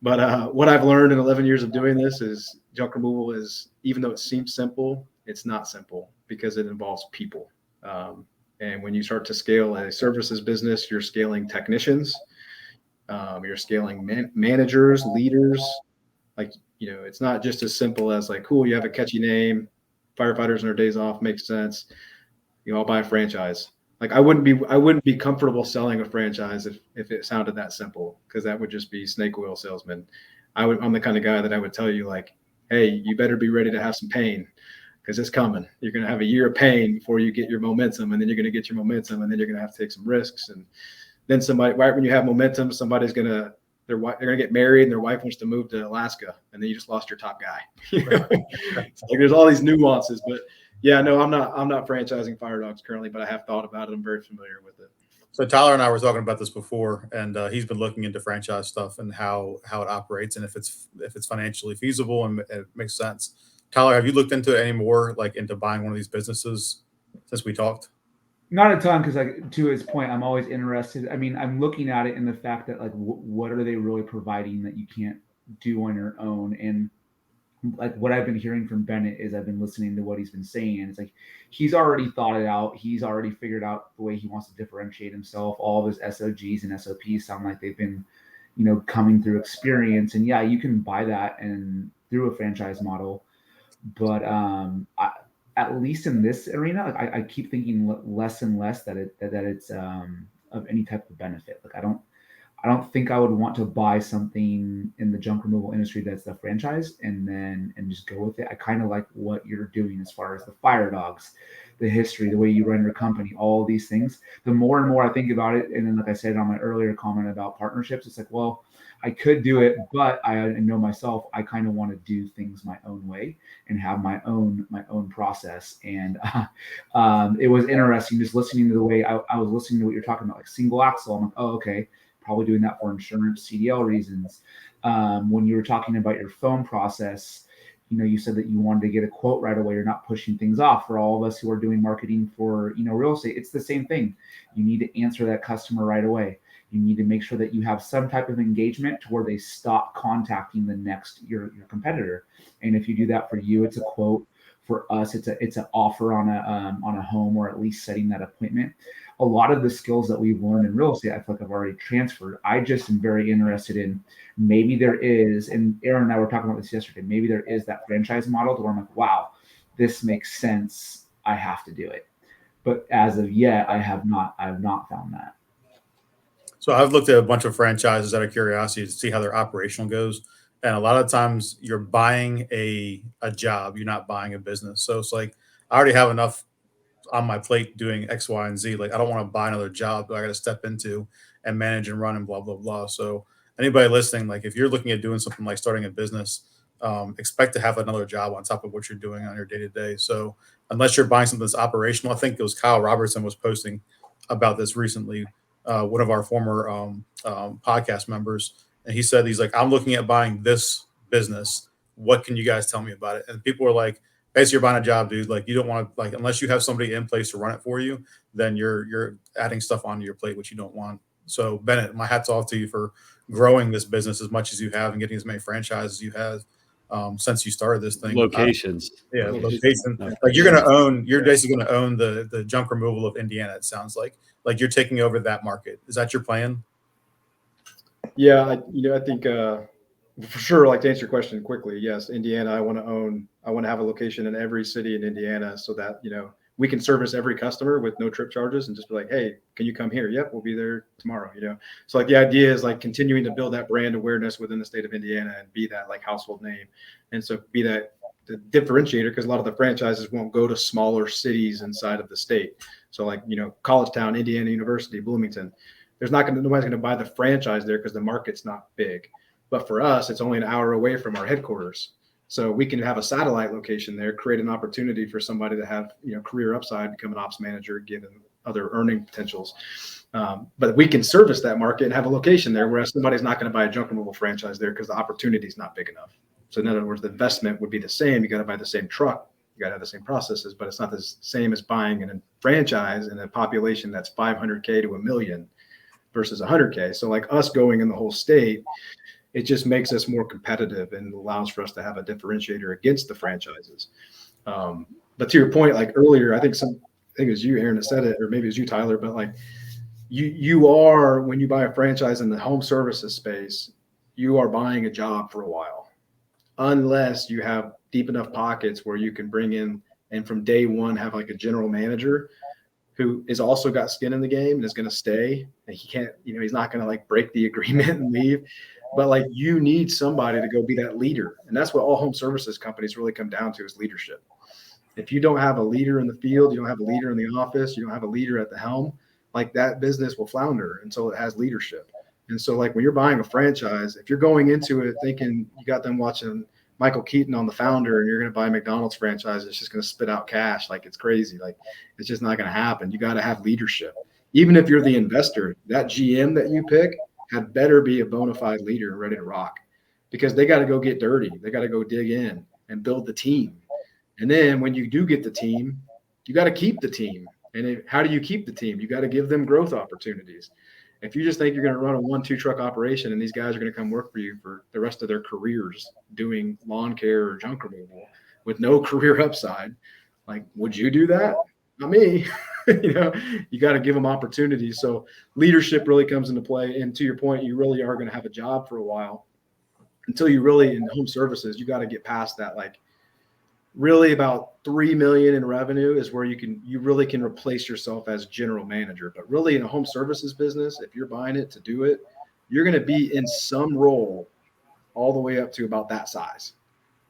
but what I've learned in 11 years of doing this is junk removal is, even though it seems simple, it's not simple because it involves people. And when you start to scale a services business, you're scaling technicians, you're scaling managers, leaders. Like, it's not just as simple as, like, cool, you have a catchy name, firefighters on their days off, makes sense. I'll buy a franchise. Like, I wouldn't be comfortable selling a franchise if it sounded that simple, because that would just be snake oil salesman. I'm the kind of guy that I would tell you, like, hey, you better be ready to have some pain, because it's coming. You're going to have a year of pain before you get your momentum, and then you're going to get your momentum, and then you're going to have to take some risks. And then somebody, right when you have momentum, somebody's going to, they're going to get married and their wife wants to move to Alaska, and then you just lost your top guy. So, like, there's all these nuances, but yeah, no, I'm not franchising Fire Dawgs currently, but I have thought about it. I'm very familiar with it. So Tyler and I were talking about this before, and he's been looking into franchise stuff and how it operates, and if it's financially feasible and it makes sense. Tyler, have you looked into it any more, like into buying one of these businesses since we talked? Not a ton, because like to his point, I'm always interested. I mean, I'm looking at it in the fact that like what are they really providing that you can't do on your own? And like what I've been hearing from Bennett is I've been listening to what he's been saying, and it's like he's already thought it out. He's already figured out the way he wants to differentiate himself. All of his SOGs and SOPs sound like they've been, coming through experience. And yeah, you can buy that and through a franchise model, but at least in this arena, like I keep thinking less and less that it's of any type of benefit. Like I don't think I would want to buy something in the junk removal industry that's the franchise and just go with it. I kind of like what you're doing as far as the fire dogs, the history, the way you run your company, all these things. The more and more I think about it, and then like I said on my earlier comment about partnerships, it's like, well, I could do it, but I know myself, I kind of want to do things my own way and have my own process. And it was interesting just listening to the way I was listening to what you're talking about, like single axle. I'm like, oh, okay. Probably doing that for insurance, CDL reasons. When you were talking about your phone process, you said that you wanted to get a quote right away. You're not pushing things off. For all of us who are doing marketing for, real estate, it's the same thing. You need to answer that customer right away. You need to make sure that you have some type of engagement to where they stop contacting your competitor. And if you do that for you, it's a quote. For us, it's an offer on a home, or at least setting that appointment. A lot of the skills that we've learned in real estate, I feel like I've already transferred. I just am very interested in maybe there is, and Aaron and I were talking about this yesterday, maybe there is that franchise model to where I'm like, wow, this makes sense. I have to do it. But as of yet, I have not found that. So I've looked at a bunch of franchises out of curiosity to see how their operational goes. And a lot of times you're buying a job, you're not buying a business. So it's like I already have enough on my plate doing X, Y, and Z. Like I don't want to buy another job that I got to step into and manage and run and blah, blah, blah. So anybody listening, like if you're looking at doing something like starting a business, expect to have another job on top of what you're doing on your day to day. So unless you're buying something that's operational, I think it was Kyle Robertson was posting about this recently, one of our former podcast members. And he said, he's like, I'm looking at buying this business. What can you guys tell me about it? And people were like, basically, you're buying a job, dude. Like you don't want to, like, unless you have somebody in place to run it for you, then you're adding stuff onto your plate, which you don't want. So Bennett, my hat's off to you for growing this business as much as you have and getting as many franchises you have since you started this thing. Locations. Location. Like you're basically going to own the junk removal of Indiana. It sounds like you're taking over that market. Is that your plan? Yeah, I think for sure. Like to answer your question quickly, yes, Indiana. I want to have a location in every city in Indiana so that we can service every customer with no trip charges and just be like, hey, can you come here? Yep, we'll be there tomorrow. So like the idea is like continuing to build that brand awareness within the state of Indiana and be that like household name, and so be that the differentiator, because a lot of the franchises won't go to smaller cities inside of the state. So like College Town, Indiana University, Bloomington. Nobody's going to buy the franchise there because the market's not big. But for us, it's only an hour away from our headquarters. So we can have a satellite location there, create an opportunity for somebody to have, career upside, become an ops manager, given other earning potentials. But we can service that market and have a location there, whereas somebody's not going to buy a junk removal franchise there because the opportunity is not big enough. So in other words, the investment would be the same. You got to buy the same truck. You got to have the same processes, but it's not the same as buying a franchise in a population that's 500K to 1 million versus 100K. So like us going in the whole state, it just makes us more competitive and allows for us to have a differentiator against the franchises. But to your point, like earlier, I think it was you, Aaron, that said it, or maybe it was you, Tyler, but like you are, when you buy a franchise in the home services space, you are buying a job for a while, unless you have deep enough pockets where you can bring in and from day one have like a general manager who is also got skin in the game and is going to stay. And he can't, he's not going to like break the agreement and leave. But like you need somebody to go be that leader. And that's what all home services companies really come down to, is leadership. If you don't have a leader in the field, you don't have a leader in the office, you don't have a leader at the helm, like that business will flounder until it has leadership. And so like when you're buying a franchise, if you're going into it thinking you got them watching Michael Keaton on The Founder and you're going to buy a McDonald's franchise, it's just going to spit out cash like it's crazy. Like it's just not going to happen. You got to have leadership. Even if you're the investor, that GM that you pick had better be a bona fide leader ready to rock, because they got to go get dirty. They got to go dig in and build the team. And then when you do get the team, you got to keep the team. And how do you keep the team? You got to give them growth opportunities. If you just think you're going to run a 1-2 truck operation and these guys are going to come work for you for the rest of their careers doing lawn care or junk removal with no career upside, like, would you do that? Not me. You got to give them opportunities. So leadership really comes into play. And to your point, you really are going to have a job for a while until you really, in home services, you got to get past that. Like, really about 3 million in revenue is where you really can replace yourself as general manager. But really in a home services business, if you're buying it to do it, you're going to be in some role all the way up to about that size.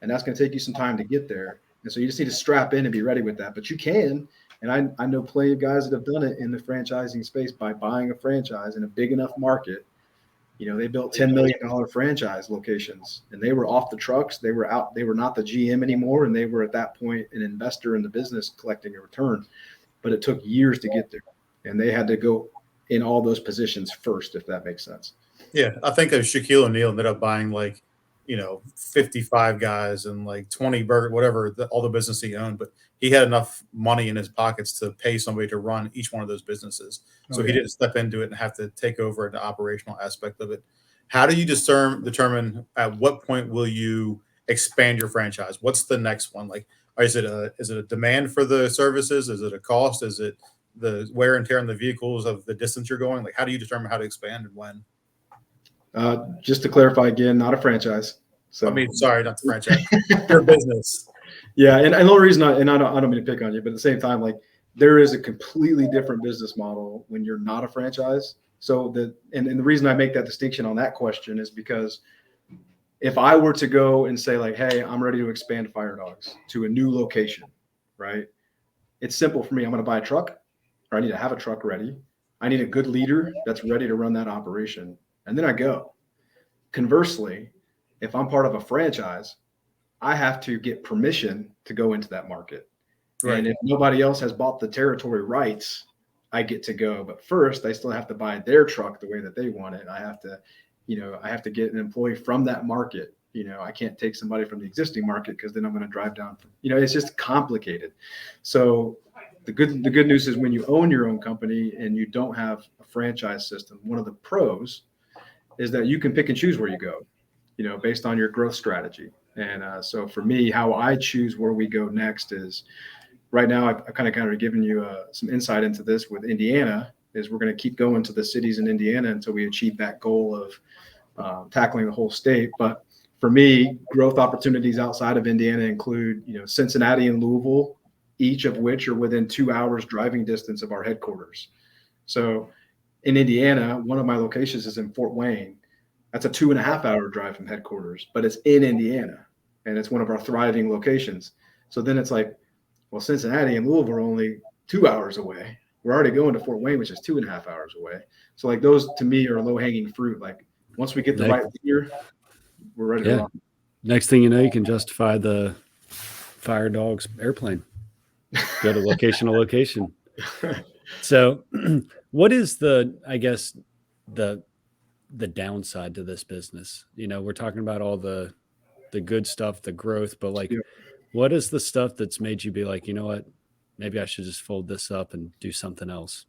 And that's going to take you some time to get there. And so you just need to strap in and be ready with that. But you can. And I know plenty of guys that have done it in the franchising space by buying a franchise in a big enough market. They built $10 million franchise locations, and they were off the trucks. They were out. They were not the GM anymore. And they were at that point an investor in the business collecting a return, but it took years to get there. And they had to go in all those positions first, if that makes sense. Yeah. I think of Shaquille O'Neal ended up buying 55 guys and 20 burger, whatever, all the business he owned, but he had enough money in his pockets to pay somebody to run each one of those businesses. So he didn't step into it and have to take over the operational aspect of it. How do you determine at what point will you expand your franchise? What's the next one? Is it a demand for the services? Is it a cost? Is it the wear and tear on the vehicles of the distance you're going? How do you determine how to expand and when? Just to clarify again, not a franchise. So sorry, not the franchise, your business. Yeah, and the only reason I don't mean to pick on you, but at the same time, there is a completely different business model when you're not a franchise. So the reason I make that distinction on that question is because if I were to go and say hey, I'm ready to expand Fire Dawgs to a new location, right? It's simple for me. I'm going to buy a truck, or I need to have a truck ready. I need a good leader that's ready to run that operation, and then I go. Conversely, if I'm part of a franchise, I have to get permission to go into that market. Right. And if nobody else has bought the territory rights, I get to go. But first, I still have to buy their truck the way that they want it. I have to get an employee from that market. I can't take somebody from the existing market because then I'm going to drive down. It's just complicated. So the good news is when you own your own company and you don't have a franchise system, one of the pros is that you can pick and choose where you go, based on your growth strategy. And so for me, how I choose where we go next is right now, I've kind of given you some insight into this with Indiana, is we're going to keep going to the cities in Indiana until we achieve that goal of tackling the whole state. But for me, growth opportunities outside of Indiana include, Cincinnati and Louisville, each of which are within 2 hours driving distance of our headquarters. So in Indiana, one of my locations is in Fort Wayne. That's a 2.5 hour drive from headquarters, but it's in Indiana and it's one of our thriving locations. So then it's Cincinnati and Louisville are only 2 hours away. We're already going to Fort Wayne, which is 2.5 hours away. So those to me are low hanging fruit. Once we get the right leader, we're ready to rock. Next thing you know, you can justify the Fire Dawgs airplane. Go to location to location. So what is the downside to this business? We're talking about all the good stuff, the growth, but what is the stuff that's made you be you know what, maybe I should just fold this up and do something else?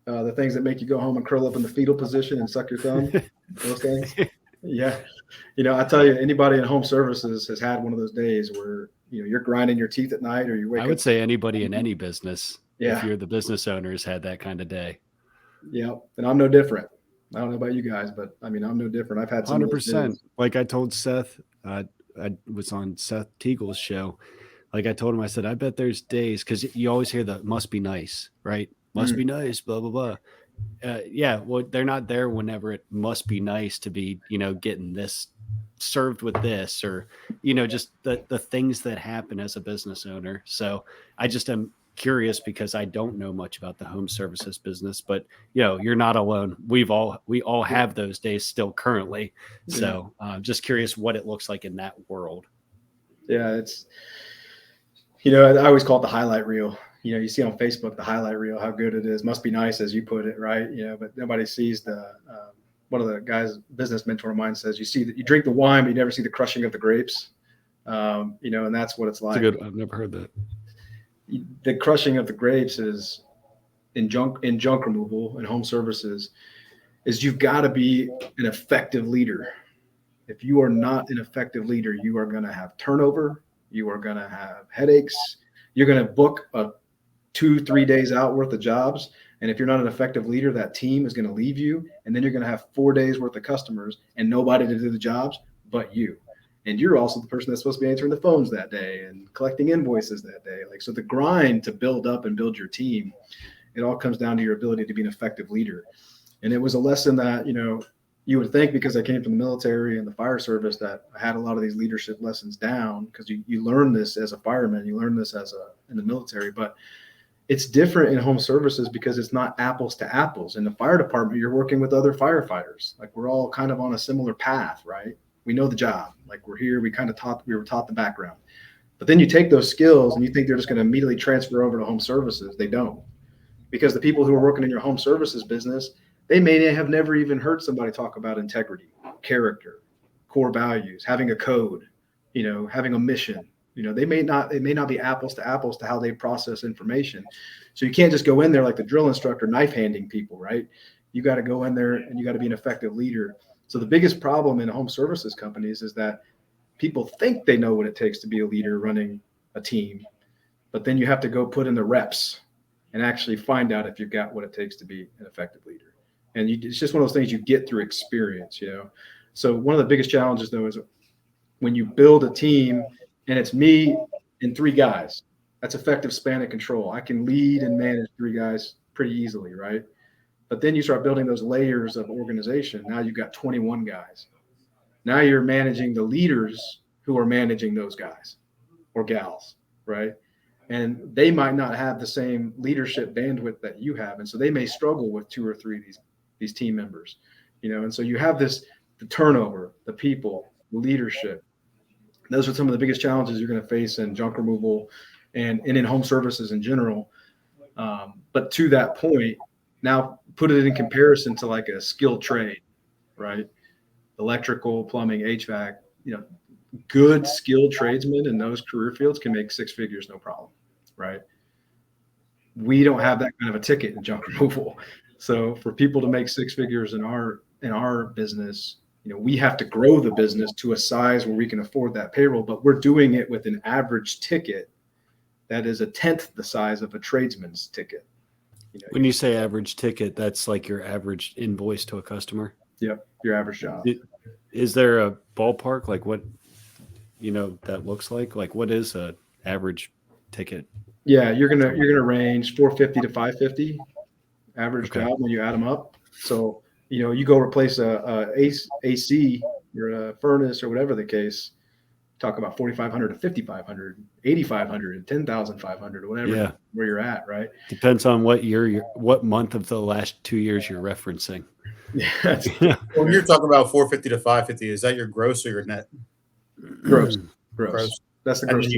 The things that make you go home and curl up in the fetal position and suck your thumb, those things. Yeah. I tell you, anybody in home services has had one of those days where, you're grinding your teeth at night or you wake up. I would say anybody in any business, if you're the business owner, has had that kind of day. Yeah. And I'm no different. I don't know about you guys, but I'm no different. I've had some 100%. Like I told Seth, I was on Seth Teagle's show. I told him, I said, I bet there's days, because you always hear the must be nice, right? Must be nice, blah, blah, blah. Yeah, well, they're not there whenever it must be nice to be, getting this served with this, or, just the things that happen as a business owner. So I just am curious because I don't know much about the home services business, but you're not alone. We all have those days still currently. So just curious what it looks like in that world. Yeah. It's, I always call it the highlight reel. you see on Facebook the highlight reel, how good it is. Must be nice, as you put it, right? But nobody sees one of the guys, business mentor of mine says, you drink the wine, but you never see the crushing of the grapes. And that's what it's like. That's good. I've never heard that. The crushing of the grapes is in junk removal and home services is you've got to be an effective leader. If you are not an effective leader, you are going to have turnover. You are going to have headaches. You're going to book 2-3 days out worth of jobs. And if you're not an effective leader, that team is going to leave you. And then you're going to have 4 days worth of customers and nobody to do the jobs but you. And you're also the person that's supposed to be answering the phones that day and collecting invoices that day. So the grind to build up and build your team, it all comes down to your ability to be an effective leader. And it was a lesson that, you would think, because I came from the military and the fire service, that I had a lot of these leadership lessons down, because you learn this as a fireman, you learn this in the military, but it's different in home services because it's not apples to apples. In the fire department, you're working with other firefighters. Like, we're all kind of on a similar path, right? We know the job. Like, we're here, we were taught the background. But then you take those skills and you think they're just going to immediately transfer over to home services. They don't. Because the people who are working in your home services business, they may have never even heard somebody talk about integrity, character, core values, having a code, having a mission. It may not be apples to apples to how they process information. So you can't just go in there like the drill instructor knife handing people, right? You got to go in there and you got to be an effective leader. So the biggest problem in home services companies is that people think they know what it takes to be a leader running a team, but then you have to go put in the reps and actually find out if you've got what it takes to be an effective leader. And it's just one of those things you get through experience, So one of the biggest challenges, though, is when you build a team and it's me and 3 guys, that's effective span of control. I can lead and manage 3 guys pretty easily, right? But then you start building those layers of organization. Now you've got 21 guys. Now you're managing the leaders who are managing those guys or gals, right? And they might not have the same leadership bandwidth that you have. And so they may struggle with 2 or 3 of these team members, and so you have the turnover, the people, the leadership. Those are some of the biggest challenges you're going to face in junk removal and in home services in general. But to that point, now put it in comparison to like a skilled trade, right? Electrical, plumbing, HVAC, good skilled tradesmen in those career fields can make 6 figures, no problem, right? We don't have that kind of a ticket in junk removal. So for people to make 6 figures in our business, we have to grow the business to a size where we can afford that payroll, but we're doing it with an average ticket that is 1/10 the size of a tradesman's ticket. When you say average ticket, that's like your average invoice to a customer? Yep, your average job. Is there a ballpark, like what, that looks like? Like, what is a average ticket? Yeah, you're gonna range 450 to 550 average job when you add them up. So you go replace a AC or a furnace or whatever the case. Talk about 4,500 to 5,500, 8,500, and 10,500 or whatever where you're at, right? Depends on what month of the last 2 years you're referencing. Yeah. When you're talking about 450 to 550, is that your gross or your net? Gross. That's the And gross.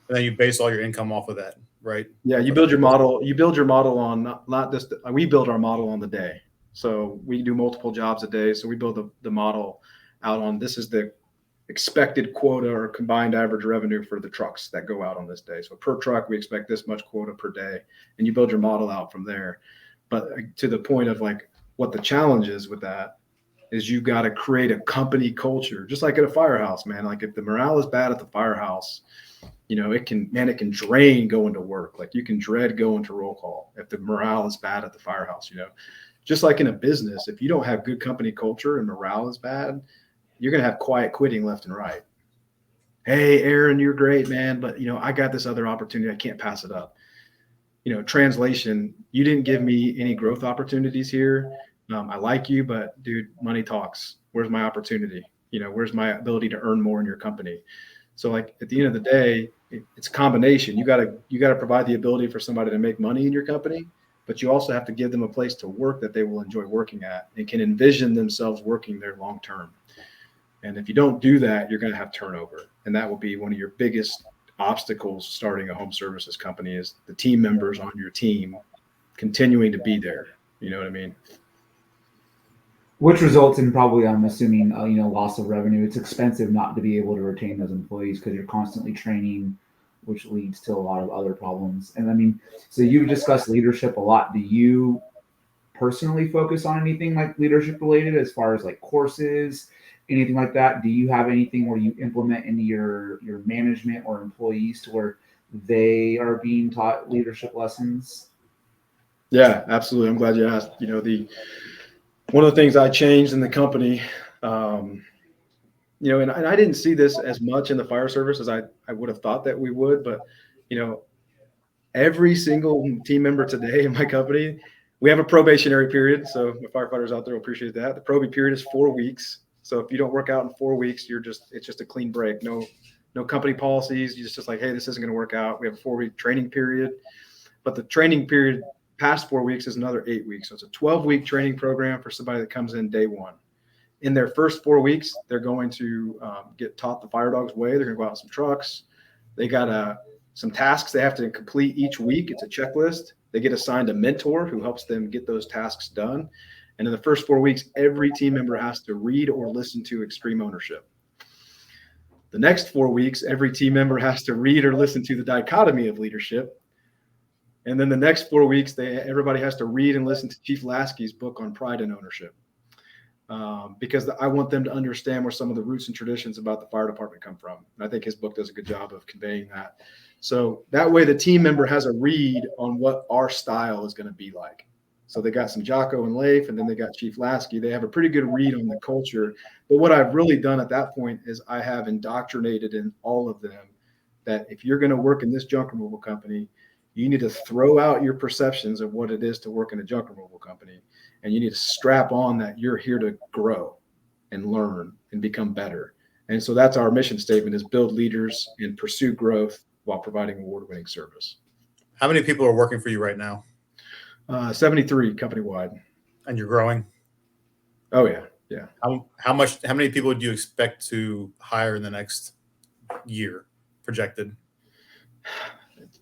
then you base all your income off of that, right? Yeah, you build your model. You build your model on not just. We build our model on the day. So we do multiple jobs a day. So we build the model out on this is the expected quota or combined average revenue for the trucks that go out on this day. So per truck, we expect this much quota per day, and you build your model out from there. But to the point of like what the challenge is with that is you've got to create a company culture, just like at a firehouse, man. Like if the morale is bad at the firehouse, it can drain going to work. Like you can dread going to roll call if the morale is bad at the firehouse, just like in a business, if you don't have good company culture and morale is bad, you're going to have quiet quitting left and right. Hey, Aaron, you're great, man. But, I got this other opportunity. I can't pass it up. Translation, you didn't give me any growth opportunities here. I like you, but dude, money talks. Where's my opportunity? Where's my ability to earn more in your company? So like at the end of the day, it's a combination. You got to provide the ability for somebody to make money in your company, but you also have to give them a place to work that they will enjoy working at and can envision themselves working there long term. And if you don't do that, you're going to have turnover, and that will be one of your biggest obstacles starting a home services company is the team members on your team continuing to be there. You know what I mean? Which results in probably, I'm assuming, loss of revenue. It's expensive not to be able to retain those employees because you're constantly training, which leads to a lot of other problems. And I mean, so you've discussed leadership a lot. Do you personally focus on anything like leadership related as far as like courses, anything like that? Do you have anything where you implement into your management or employees to where they are being taught leadership lessons? Yeah, absolutely. I'm glad you asked. One of the things I changed in the company, and I didn't see this as much in the fire service as I would have thought that we would, but, every single team member today in my company, we have a probationary period. So the firefighters out there will appreciate that. The probation period is 4 weeks. So if you don't work out in 4 weeks, it's just a clean break. No company policies. You just like, hey, this isn't going to work out. We have a 4-week training period, but the training period past 4 weeks is another 8 weeks. So it's a 12-week training program for somebody that comes in day one. In their first 4 weeks, they're going to get taught the Fire Dogs way. They're going to go out in some trucks. They got some tasks they have to complete each week. It's a checklist. They get assigned a mentor who helps them get those tasks done. And in the first 4 weeks, every team member has to read or listen to Extreme Ownership. The next 4 weeks, every team member has to read or listen to The Dichotomy of Leadership. And then the next 4 weeks, everybody has to read and listen to Chief Lasky's book on pride and ownership, because I want them to understand where some of the roots and traditions about the fire department come from. And I think his book does a good job of conveying that. So that way the team member has a read on what our style is going to be like. So they got some Jocko and Leif, and then they got Chief Lasky. They have a pretty good read on the culture. But what I've really done at that point is I have indoctrinated in all of them that if you're going to work in this junk removal company, you need to throw out your perceptions of what it is to work in a junk removal company. And you need to strap on that you're here to grow and learn and become better. And so that's our mission statement, is build leaders and pursue growth while providing award-winning service. How many people are working for you right now? 73 company-wide. And you're growing? Oh, yeah. Yeah. How many people do you expect to hire in the next year projected?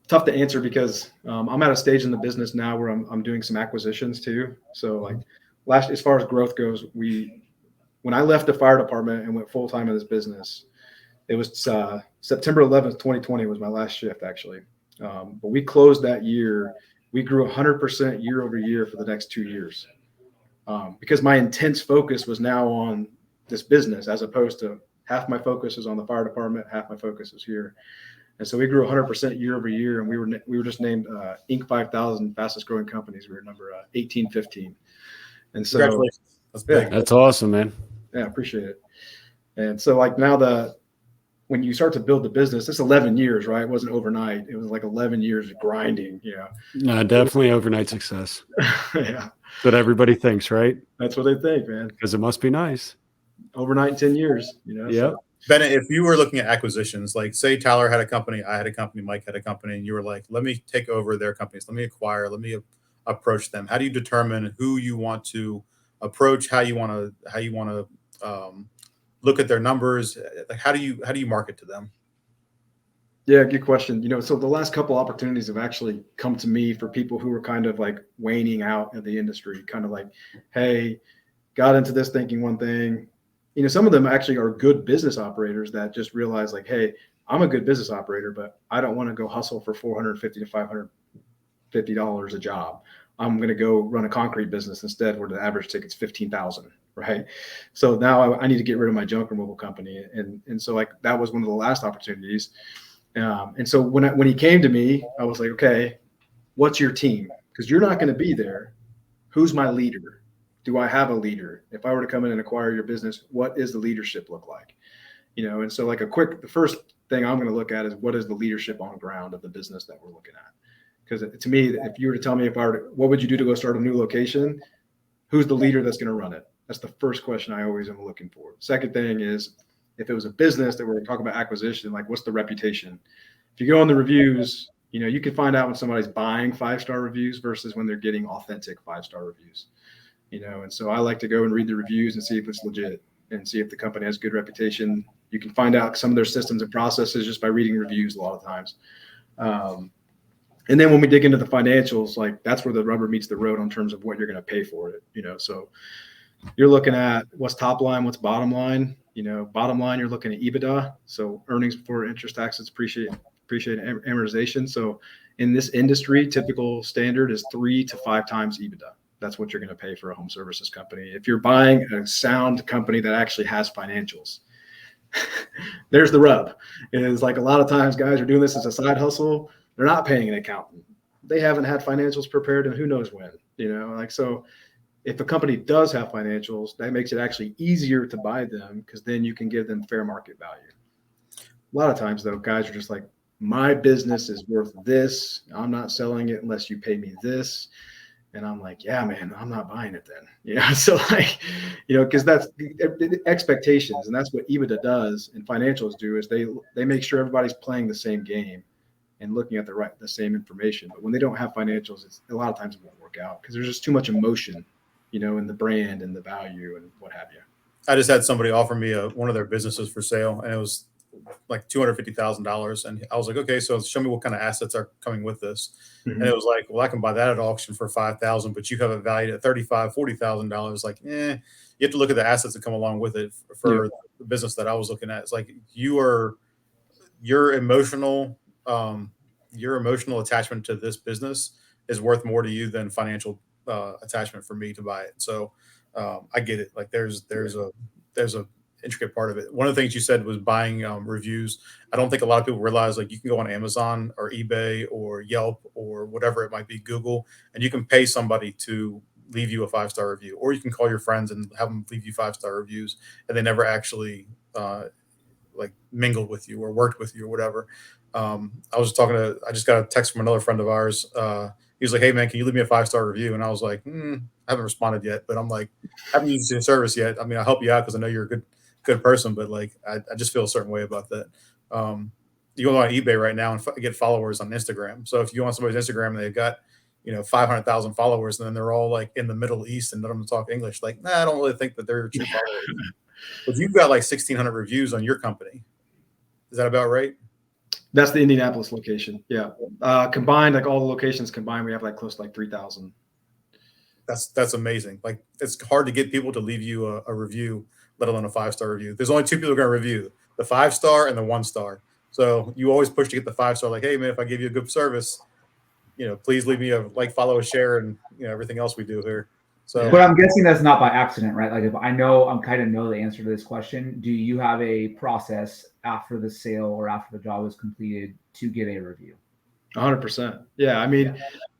Tough to answer because I'm at a stage in the business now where I'm doing some acquisitions too. So as far as growth goes, when I left the fire department and went full time in this business, it was September 11th, 2020 was my last shift actually. But we closed that year. We grew 100% year over year for the next 2 years, because my intense focus was now on this business, as opposed to half my focus is on the fire department, half my focus is here. And so we grew 100% year over year, and we were just named Inc. 5000 fastest growing companies. We were number 1815. And so Congratulations. That's big. Yeah, that's awesome, man. Yeah, I appreciate it. And so now when you start to build the business, it's 11 years, right? It wasn't overnight. It was like 11 years of grinding. Yeah. No, definitely overnight success. Yeah. That's what everybody thinks, right? That's what they think, man. Because it must be nice. Overnight in 10 years, Yep. So. Bennett, if you were looking at acquisitions, like say Tyler had a company, I had a company, Mike had a company, and you were like, let me take over their companies, let me acquire, let me approach them. How do you determine who you want to approach, how you want to look at their numbers? Like how do you market to them? Yeah, good question. So the last couple opportunities have actually come to me for people who were kind of like waning out of the industry, kind of like, hey, got into this thinking one thing. Some of them actually are good business operators that just realize like, hey, I'm a good business operator, but I don't want to go hustle for $450 to $550 a job. I'm going to go run a concrete business instead, where the average ticket's $15,000, right? So now I need to get rid of my junk removal company. And so like that was one of the last opportunities. And so when he came to me, I was like, okay, what's your team? Because you're not going to be there. Who's my leader? Do I have a leader? If I were to come in and acquire your business, what is the leadership look like? And so like the first thing I'm going to look at is what is the leadership on ground of the business that we're looking at? Because to me, if you were to tell me what would you do to go start a new location? Who's the leader that's going to run it? That's the first question I always am looking for. Second thing is, if it was a business that we're talking about acquisition, like what's the reputation? If you go on the reviews, you can find out when somebody's buying 5-star reviews versus when they're getting authentic 5-star reviews. And so I like to go and read the reviews and see if it's legit and see if the company has good reputation You can find out some of their systems and processes just by reading reviews a lot of times. And then when we dig into the financials, like that's where the rubber meets the road in terms of what you're going to pay for it. So you're looking at what's top line, what's bottom line. Bottom line, you're looking at EBITDA, so earnings before interest, taxes, depreciation, amortization. So in this industry, typical standard is 3 to 5 times EBITDA. That's what you're going to pay for a home services company. If you're buying a sound company that actually has financials, there's the rub. Is like a lot of times guys are doing this as a side hustle. They're not paying an accountant. They haven't had financials prepared and who knows when, so if a company does have financials, that makes it actually easier to buy them because then you can give them fair market value. A lot of times though, guys are just like, my business is worth this. I'm not selling it unless you pay me this. And I'm like, yeah, man, I'm not buying it then. So because that's expectations, and that's what EBITDA does and financials do is they make sure everybody's playing the same game and looking at the same information. But when they don't have financials, it's a lot of times it won't work out because there's just too much emotion, in the brand and the value and what have you. I just had somebody offer me one of their businesses for sale, and it was like $250,000. And I was like, okay, so show me what kind of assets are coming with this. Mm-hmm. And it was like, well, I can buy that at auction for $5,000, but you have it valued at $35,000, $40,000. Like, you have to look at the assets that come along with it for the business that I was looking at. It's like your emotional attachment to this business is worth more to you than financial attachment for me to buy it. So I get it. Like there's a intricate part of it. One of the things you said was buying reviews. I don't think a lot of people realize like you can go on Amazon or eBay or Yelp or whatever it might be, Google, and you can pay somebody to leave you a 5-star review, or you can call your friends and have them leave you 5-star reviews, and they never actually like mingled with you or worked with you or whatever. I just got a text from another friend of ours. He was like, hey man, can you leave me a 5-star review? And I was like, I haven't responded yet, but I'm like, I haven't used your service yet. I mean, I'll help you out because I know you're a good person, but like, I just feel a certain way about that. You go on eBay right now and get followers on Instagram. So if you go on somebody's Instagram and they've got, 500,000 followers, and then they're all like in the Middle East and none of them talk English, like, I don't really think that they're true followers. But you've got like 1,600 reviews on your company. Is that about right? That's the Indianapolis location. Yeah. Combined, like all the locations combined, we have like close to like 3,000. That's amazing. Like it's hard to get people to leave you a review, let alone a 5-star review. There's only 2 people going to review, the 5-star and the 1-star. So you always push to get the 5-star. Like, hey man, if I give you a good service, please leave me a like, follow, a share, and everything else we do here. So, but I'm guessing that's not by accident, right? Like if I'm kind of know the answer to this question. Do you have a process after the sale or after the job is completed to get a review? 100%. Yeah. I mean,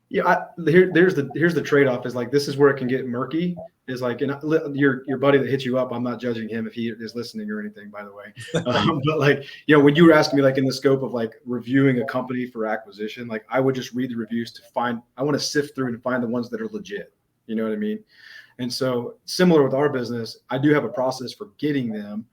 here's the trade-off is like, this is where it can get murky is like, your buddy that hits you up, I'm not judging him if he is listening or anything, by the way. But like, when you were asking me like in the scope of like reviewing a company for acquisition, like I would just read the reviews I want to sift through and find the ones that are legit. You know what I mean? And so similar with our business, I do have a process for getting them,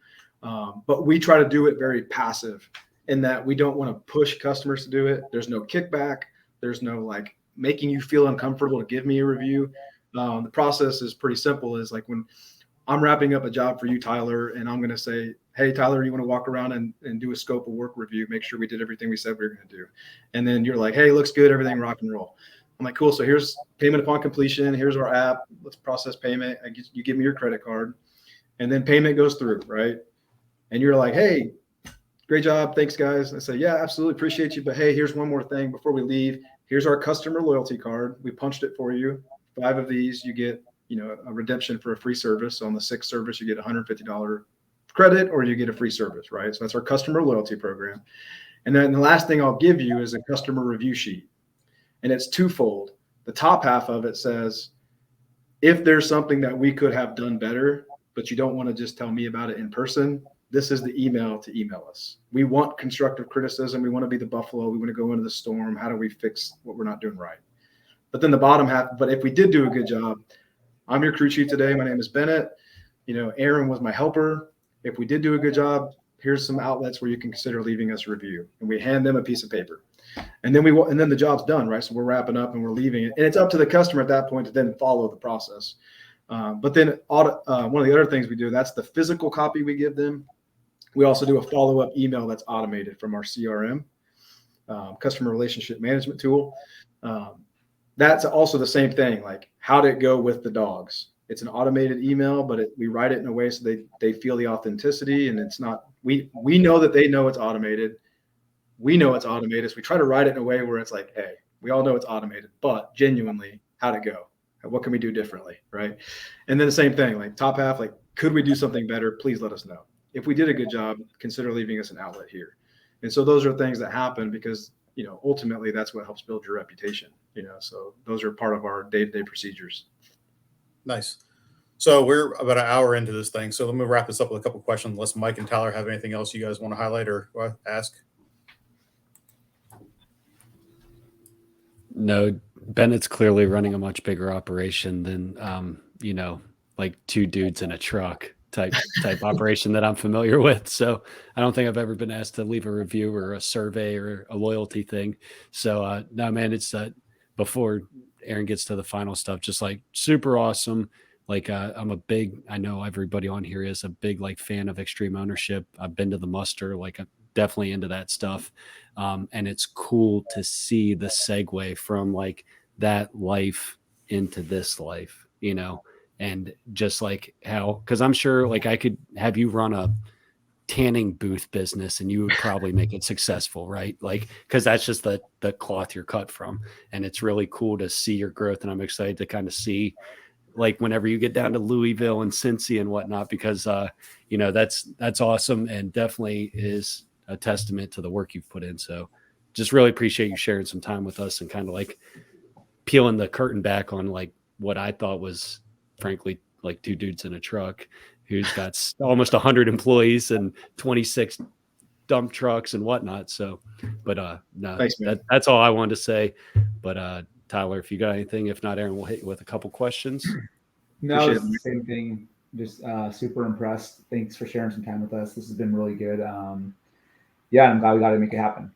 but we try to do it very passive in that we don't want to push customers to do it. There's no kickback. There's no like making you feel uncomfortable to give me a review. The process is pretty simple. Is like when I'm wrapping up a job for you, Tyler, and I'm going to say, hey, Tyler, you want to walk around and do a scope of work review, make sure we did everything we said we were going to do. And then you're like, hey, looks good. Everything rock and roll. I'm like, cool. So here's payment upon completion. Here's our app. Let's process payment. You give me your credit card, and then payment goes through, right? And you're like, hey, great job. Thanks, guys. I say, yeah, absolutely. Appreciate you. But hey, here's one more thing before we leave. Here's our customer loyalty card. We punched it for you. 5 of these, you get, a redemption for a free service. On the 6th service, you get $150 credit or you get a free service, right? So that's our customer loyalty program. And then the last thing I'll give you is a customer review sheet. And it's twofold. The top half of it says, if there's something that we could have done better, but you don't want to just tell me about it in person, this is the email to email us. We want constructive criticism. We want to be the buffalo. We want to go into the storm. How do we fix what we're not doing right? But then the bottom half, but if we did do a good job, I'm your crew chief today. My name is Bennett. Aaron was my helper. If we did do a good job, here's some outlets where you can consider leaving us a review. And we hand them a piece of paper. And then the job's done, right? So we're wrapping up and we're leaving it. And it's up to the customer at that point to then follow the process. But then one of the other things we do, that's the physical copy we give them. We also do a follow-up email that's automated from our CRM, customer relationship management tool. That's also the same thing. Like, how'd it go with the dogs? It's an automated email, but we write it in a way so they feel the authenticity, and it's not, we know that they know it's automated. We know it's automated. So we try to write it in a way where it's like, hey, we all know it's automated, but genuinely, how'd it go? What can we do differently? Right. And then the same thing, like top half, like, could we do something better? Please let us know. If we did a good job, consider leaving us an outlet here. And so those are things that happen because, ultimately that's what helps build your reputation, so those are part of our day-to-day procedures. Nice. So we're about an hour into this thing. So let me wrap this up with a couple of questions, unless Mike and Tyler have anything else you guys want to highlight or ask. No, Bennett's clearly running a much bigger operation than, like two dudes in a truck type operation that I'm familiar with. So I don't think I've ever been asked to leave a review or a survey or a loyalty thing. So no, man, it's before Aaron gets to the final stuff, just like super awesome. Like I know everybody on here is a big like fan of extreme ownership. I've been to the muster, like I'm definitely into that stuff. And it's cool to see the segue from like that life into this life, and just like how, because I'm sure like I could have you run a tanning booth business and you would probably make it successful, right? Like, because that's just the cloth you're cut from. And it's really cool to see your growth. And I'm excited to kind of see like whenever you get down to Louisville and Cincy and whatnot, because that's awesome and definitely is a testament to the work you've put in. So just really appreciate you sharing some time with us and kind of like peeling the curtain back on like what I thought was frankly like two dudes in a truck who's got almost 100 employees and 26 dump trucks and whatnot. So, but no, Thanks, that's all I wanted to say. But Tyler, if you got anything, if not, Aaron will hit you with a couple questions. No, it's the same thing. Just super impressed. Thanks for sharing some time with us. This has been really good. Yeah, I'm glad we got to make it happen.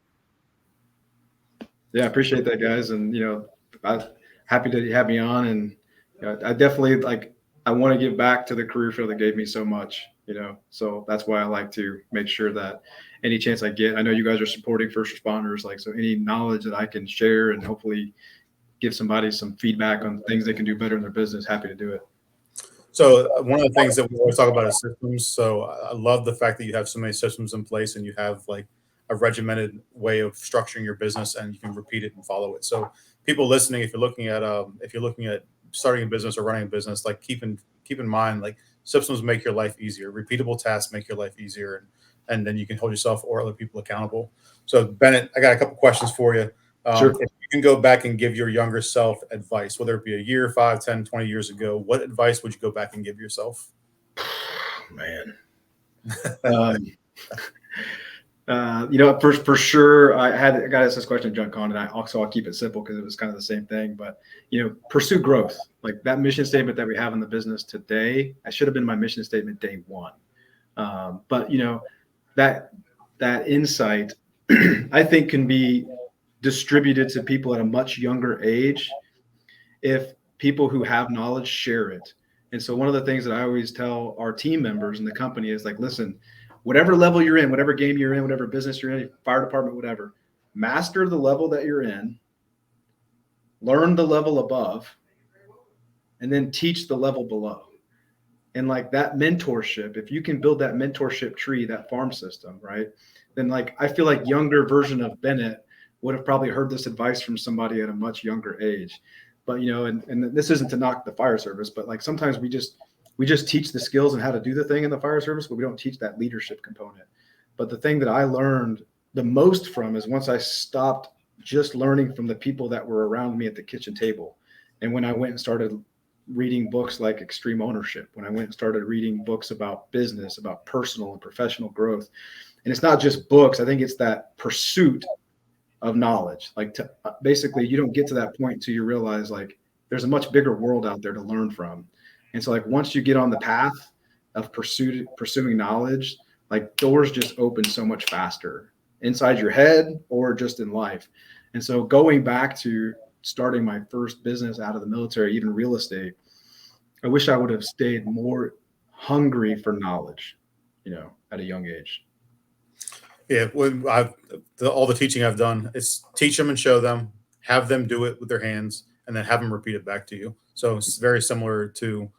Yeah, I appreciate that, guys. And, I'm happy to have me on. And I definitely I want to give back to the career field that gave me so much, so that's why I like to make sure that any chance I get, I know you guys are supporting first responders, so any knowledge that I can share and hopefully give somebody some feedback on things they can do better in their business, happy to do it. So one of the things that we always talk about is systems. So I love the fact that you have so many systems in place and you have like a regimented way of structuring your business and you can repeat it and follow it. So people listening, if you're looking at starting a business or running a business, like keep in mind, like systems make your life easier. Repeatable tasks make your life easier. And then you can hold yourself or other people accountable. So Bennett, I got a couple questions for you. Sure. If you can go back and give your younger self advice, whether it be a year, 5, 10, 20 years ago, what advice would you go back and give yourself? Man. For sure, I got asked this question at Junk and I'll keep it simple because it was kind of the same thing. But pursue growth. Like that mission statement that we have in the business today, I should have been my mission statement day one. But that insight, I think, can be distributed to people at a much younger age if people who have knowledge share it. And so one of the things that I always tell our team members in the company is like, listen, whatever level you're in, whatever game you're in, whatever business you're in, fire department, whatever, master the level that you're in, learn the level above, and then teach the level below. And like that mentorship, if you can build that mentorship tree, that farm system, right? Then like, I feel like younger version of Bennett would have probably heard this advice from somebody at a much younger age. But, and this isn't to knock the fire service, but like sometimes we just teach the skills and how to do the thing in the fire service, but we don't teach that leadership component. But the thing that I learned the most from is once I stopped just learning from the people that were around me at the kitchen table. And when I went and started reading books like Extreme Ownership, when I went and started reading books about business, about personal and professional growth. And it's not just books. I think it's that pursuit of knowledge. Like basically you don't get to that point until you realize like there's a much bigger world out there to learn from. And so like once you get on the path of pursuing knowledge, like doors just open so much faster inside your head or just in life. And so going back to starting my first business out of the military, even real estate, I wish I would have stayed more hungry for knowledge, at a young age. Yeah, when all the teaching I've done, it's teach them and show them, have them do it with their hands, and then have them repeat it back to you. So it's very similar to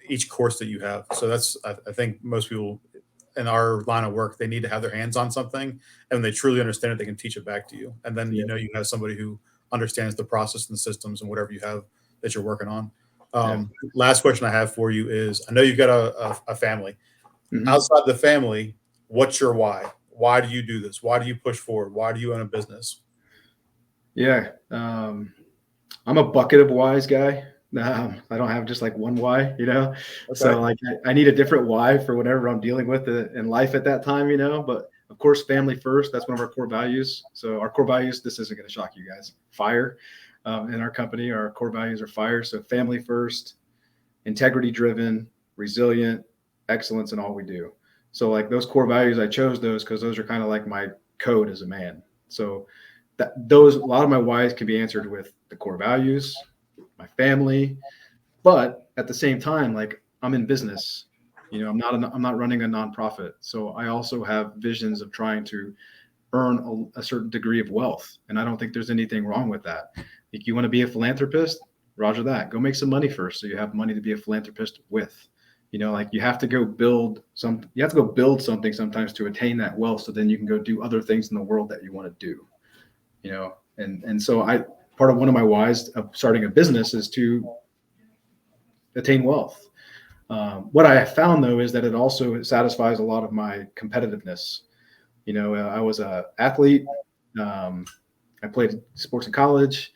each course that you have. So I think most people in our line of work, they need to have their hands on something, and when they truly understand it, they can teach it back to you. And then you have somebody who understands the process and the systems and whatever you have that you're working on. Last question I have for you is, I know you've got a family. Mm-hmm. Outside the family, what's your why? Why do you do this? Why do you push forward? Why do you own a business? Yeah. I'm a bucket of whys guy. I don't have just like one why, Okay. So like I need a different why for whatever I'm dealing with in life at that time, but of course, family first, that's one of our core values. So our core values, this isn't going to shock you guys, fire. In our company, our core values are fire. So family first, integrity driven, resilient, excellence in all we do. So like those core values, I chose those because those are kind of like my code as a man. So a lot of my whys can be answered with the core values, my family, but at the same time, like I'm in business, I'm not running a nonprofit. So I also have visions of trying to earn a certain degree of wealth. And I don't think there's anything wrong with that. If you want to be a philanthropist, roger that. Go make some money first so you have money to be a philanthropist with. Like you have to go build something sometimes to attain that wealth, so then you can go do other things in the world that you want to do. And so part of one of my whys of starting a business is to attain wealth. What I have found though is that it also satisfies a lot of my competitiveness. I was an athlete. I played sports in college.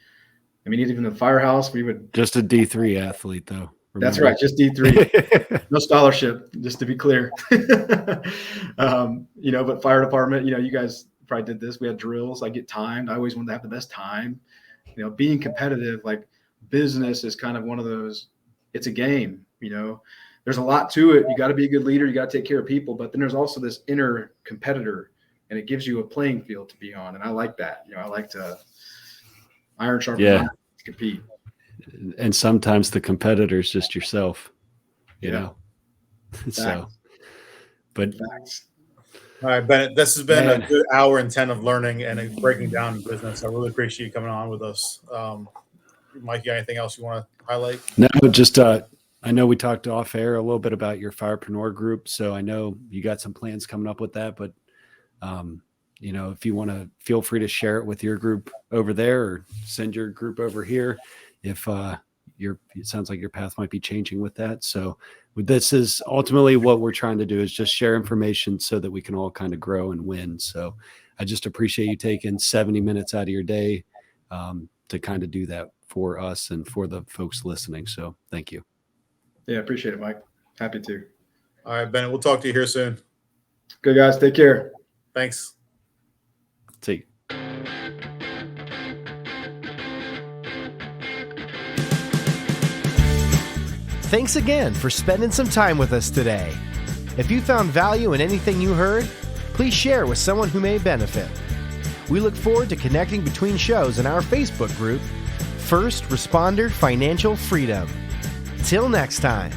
I mean, even in the firehouse, we would just a D3 athlete though. Remember? That's right. Just D3, no scholarship, just to be clear. But fire department, you guys probably did this. We had drills. I get timed. I always wanted to have the best time. Being competitive, like business is kind of one of those, it's a game, there's a lot to it. You got to be a good leader. You got to take care of people, but then there's also this inner competitor, and it gives you a playing field to be on. And I like that. I like to iron sharpen iron to compete. And sometimes the competitor is just yourself, So, but Facts. All right, Bennett, this has been a good hour and 10 of learning and breaking down business. I really appreciate you coming on with us. Mike, you got anything else you want to highlight? No, just I know we talked off air a little bit about your firepreneur group, so I know you got some plans coming up with that, but if you want to, feel free to share it with your group over there or send your group over here if it sounds like your path might be changing with that. So this is ultimately what we're trying to do, is just share information so that we can all kind of grow and win. So I just appreciate you taking 70 minutes out of your day to kind of do that for us and for the folks listening. So thank you. Yeah, appreciate it, Mike. Happy to. All right, Bennett, we'll talk to you here soon. Good, guys. Take care. Thanks. See you. Thanks again for spending some time with us today. If you found value in anything you heard, please share with someone who may benefit. We look forward to connecting between shows in our Facebook group, First Responder Financial Freedom. Till next time.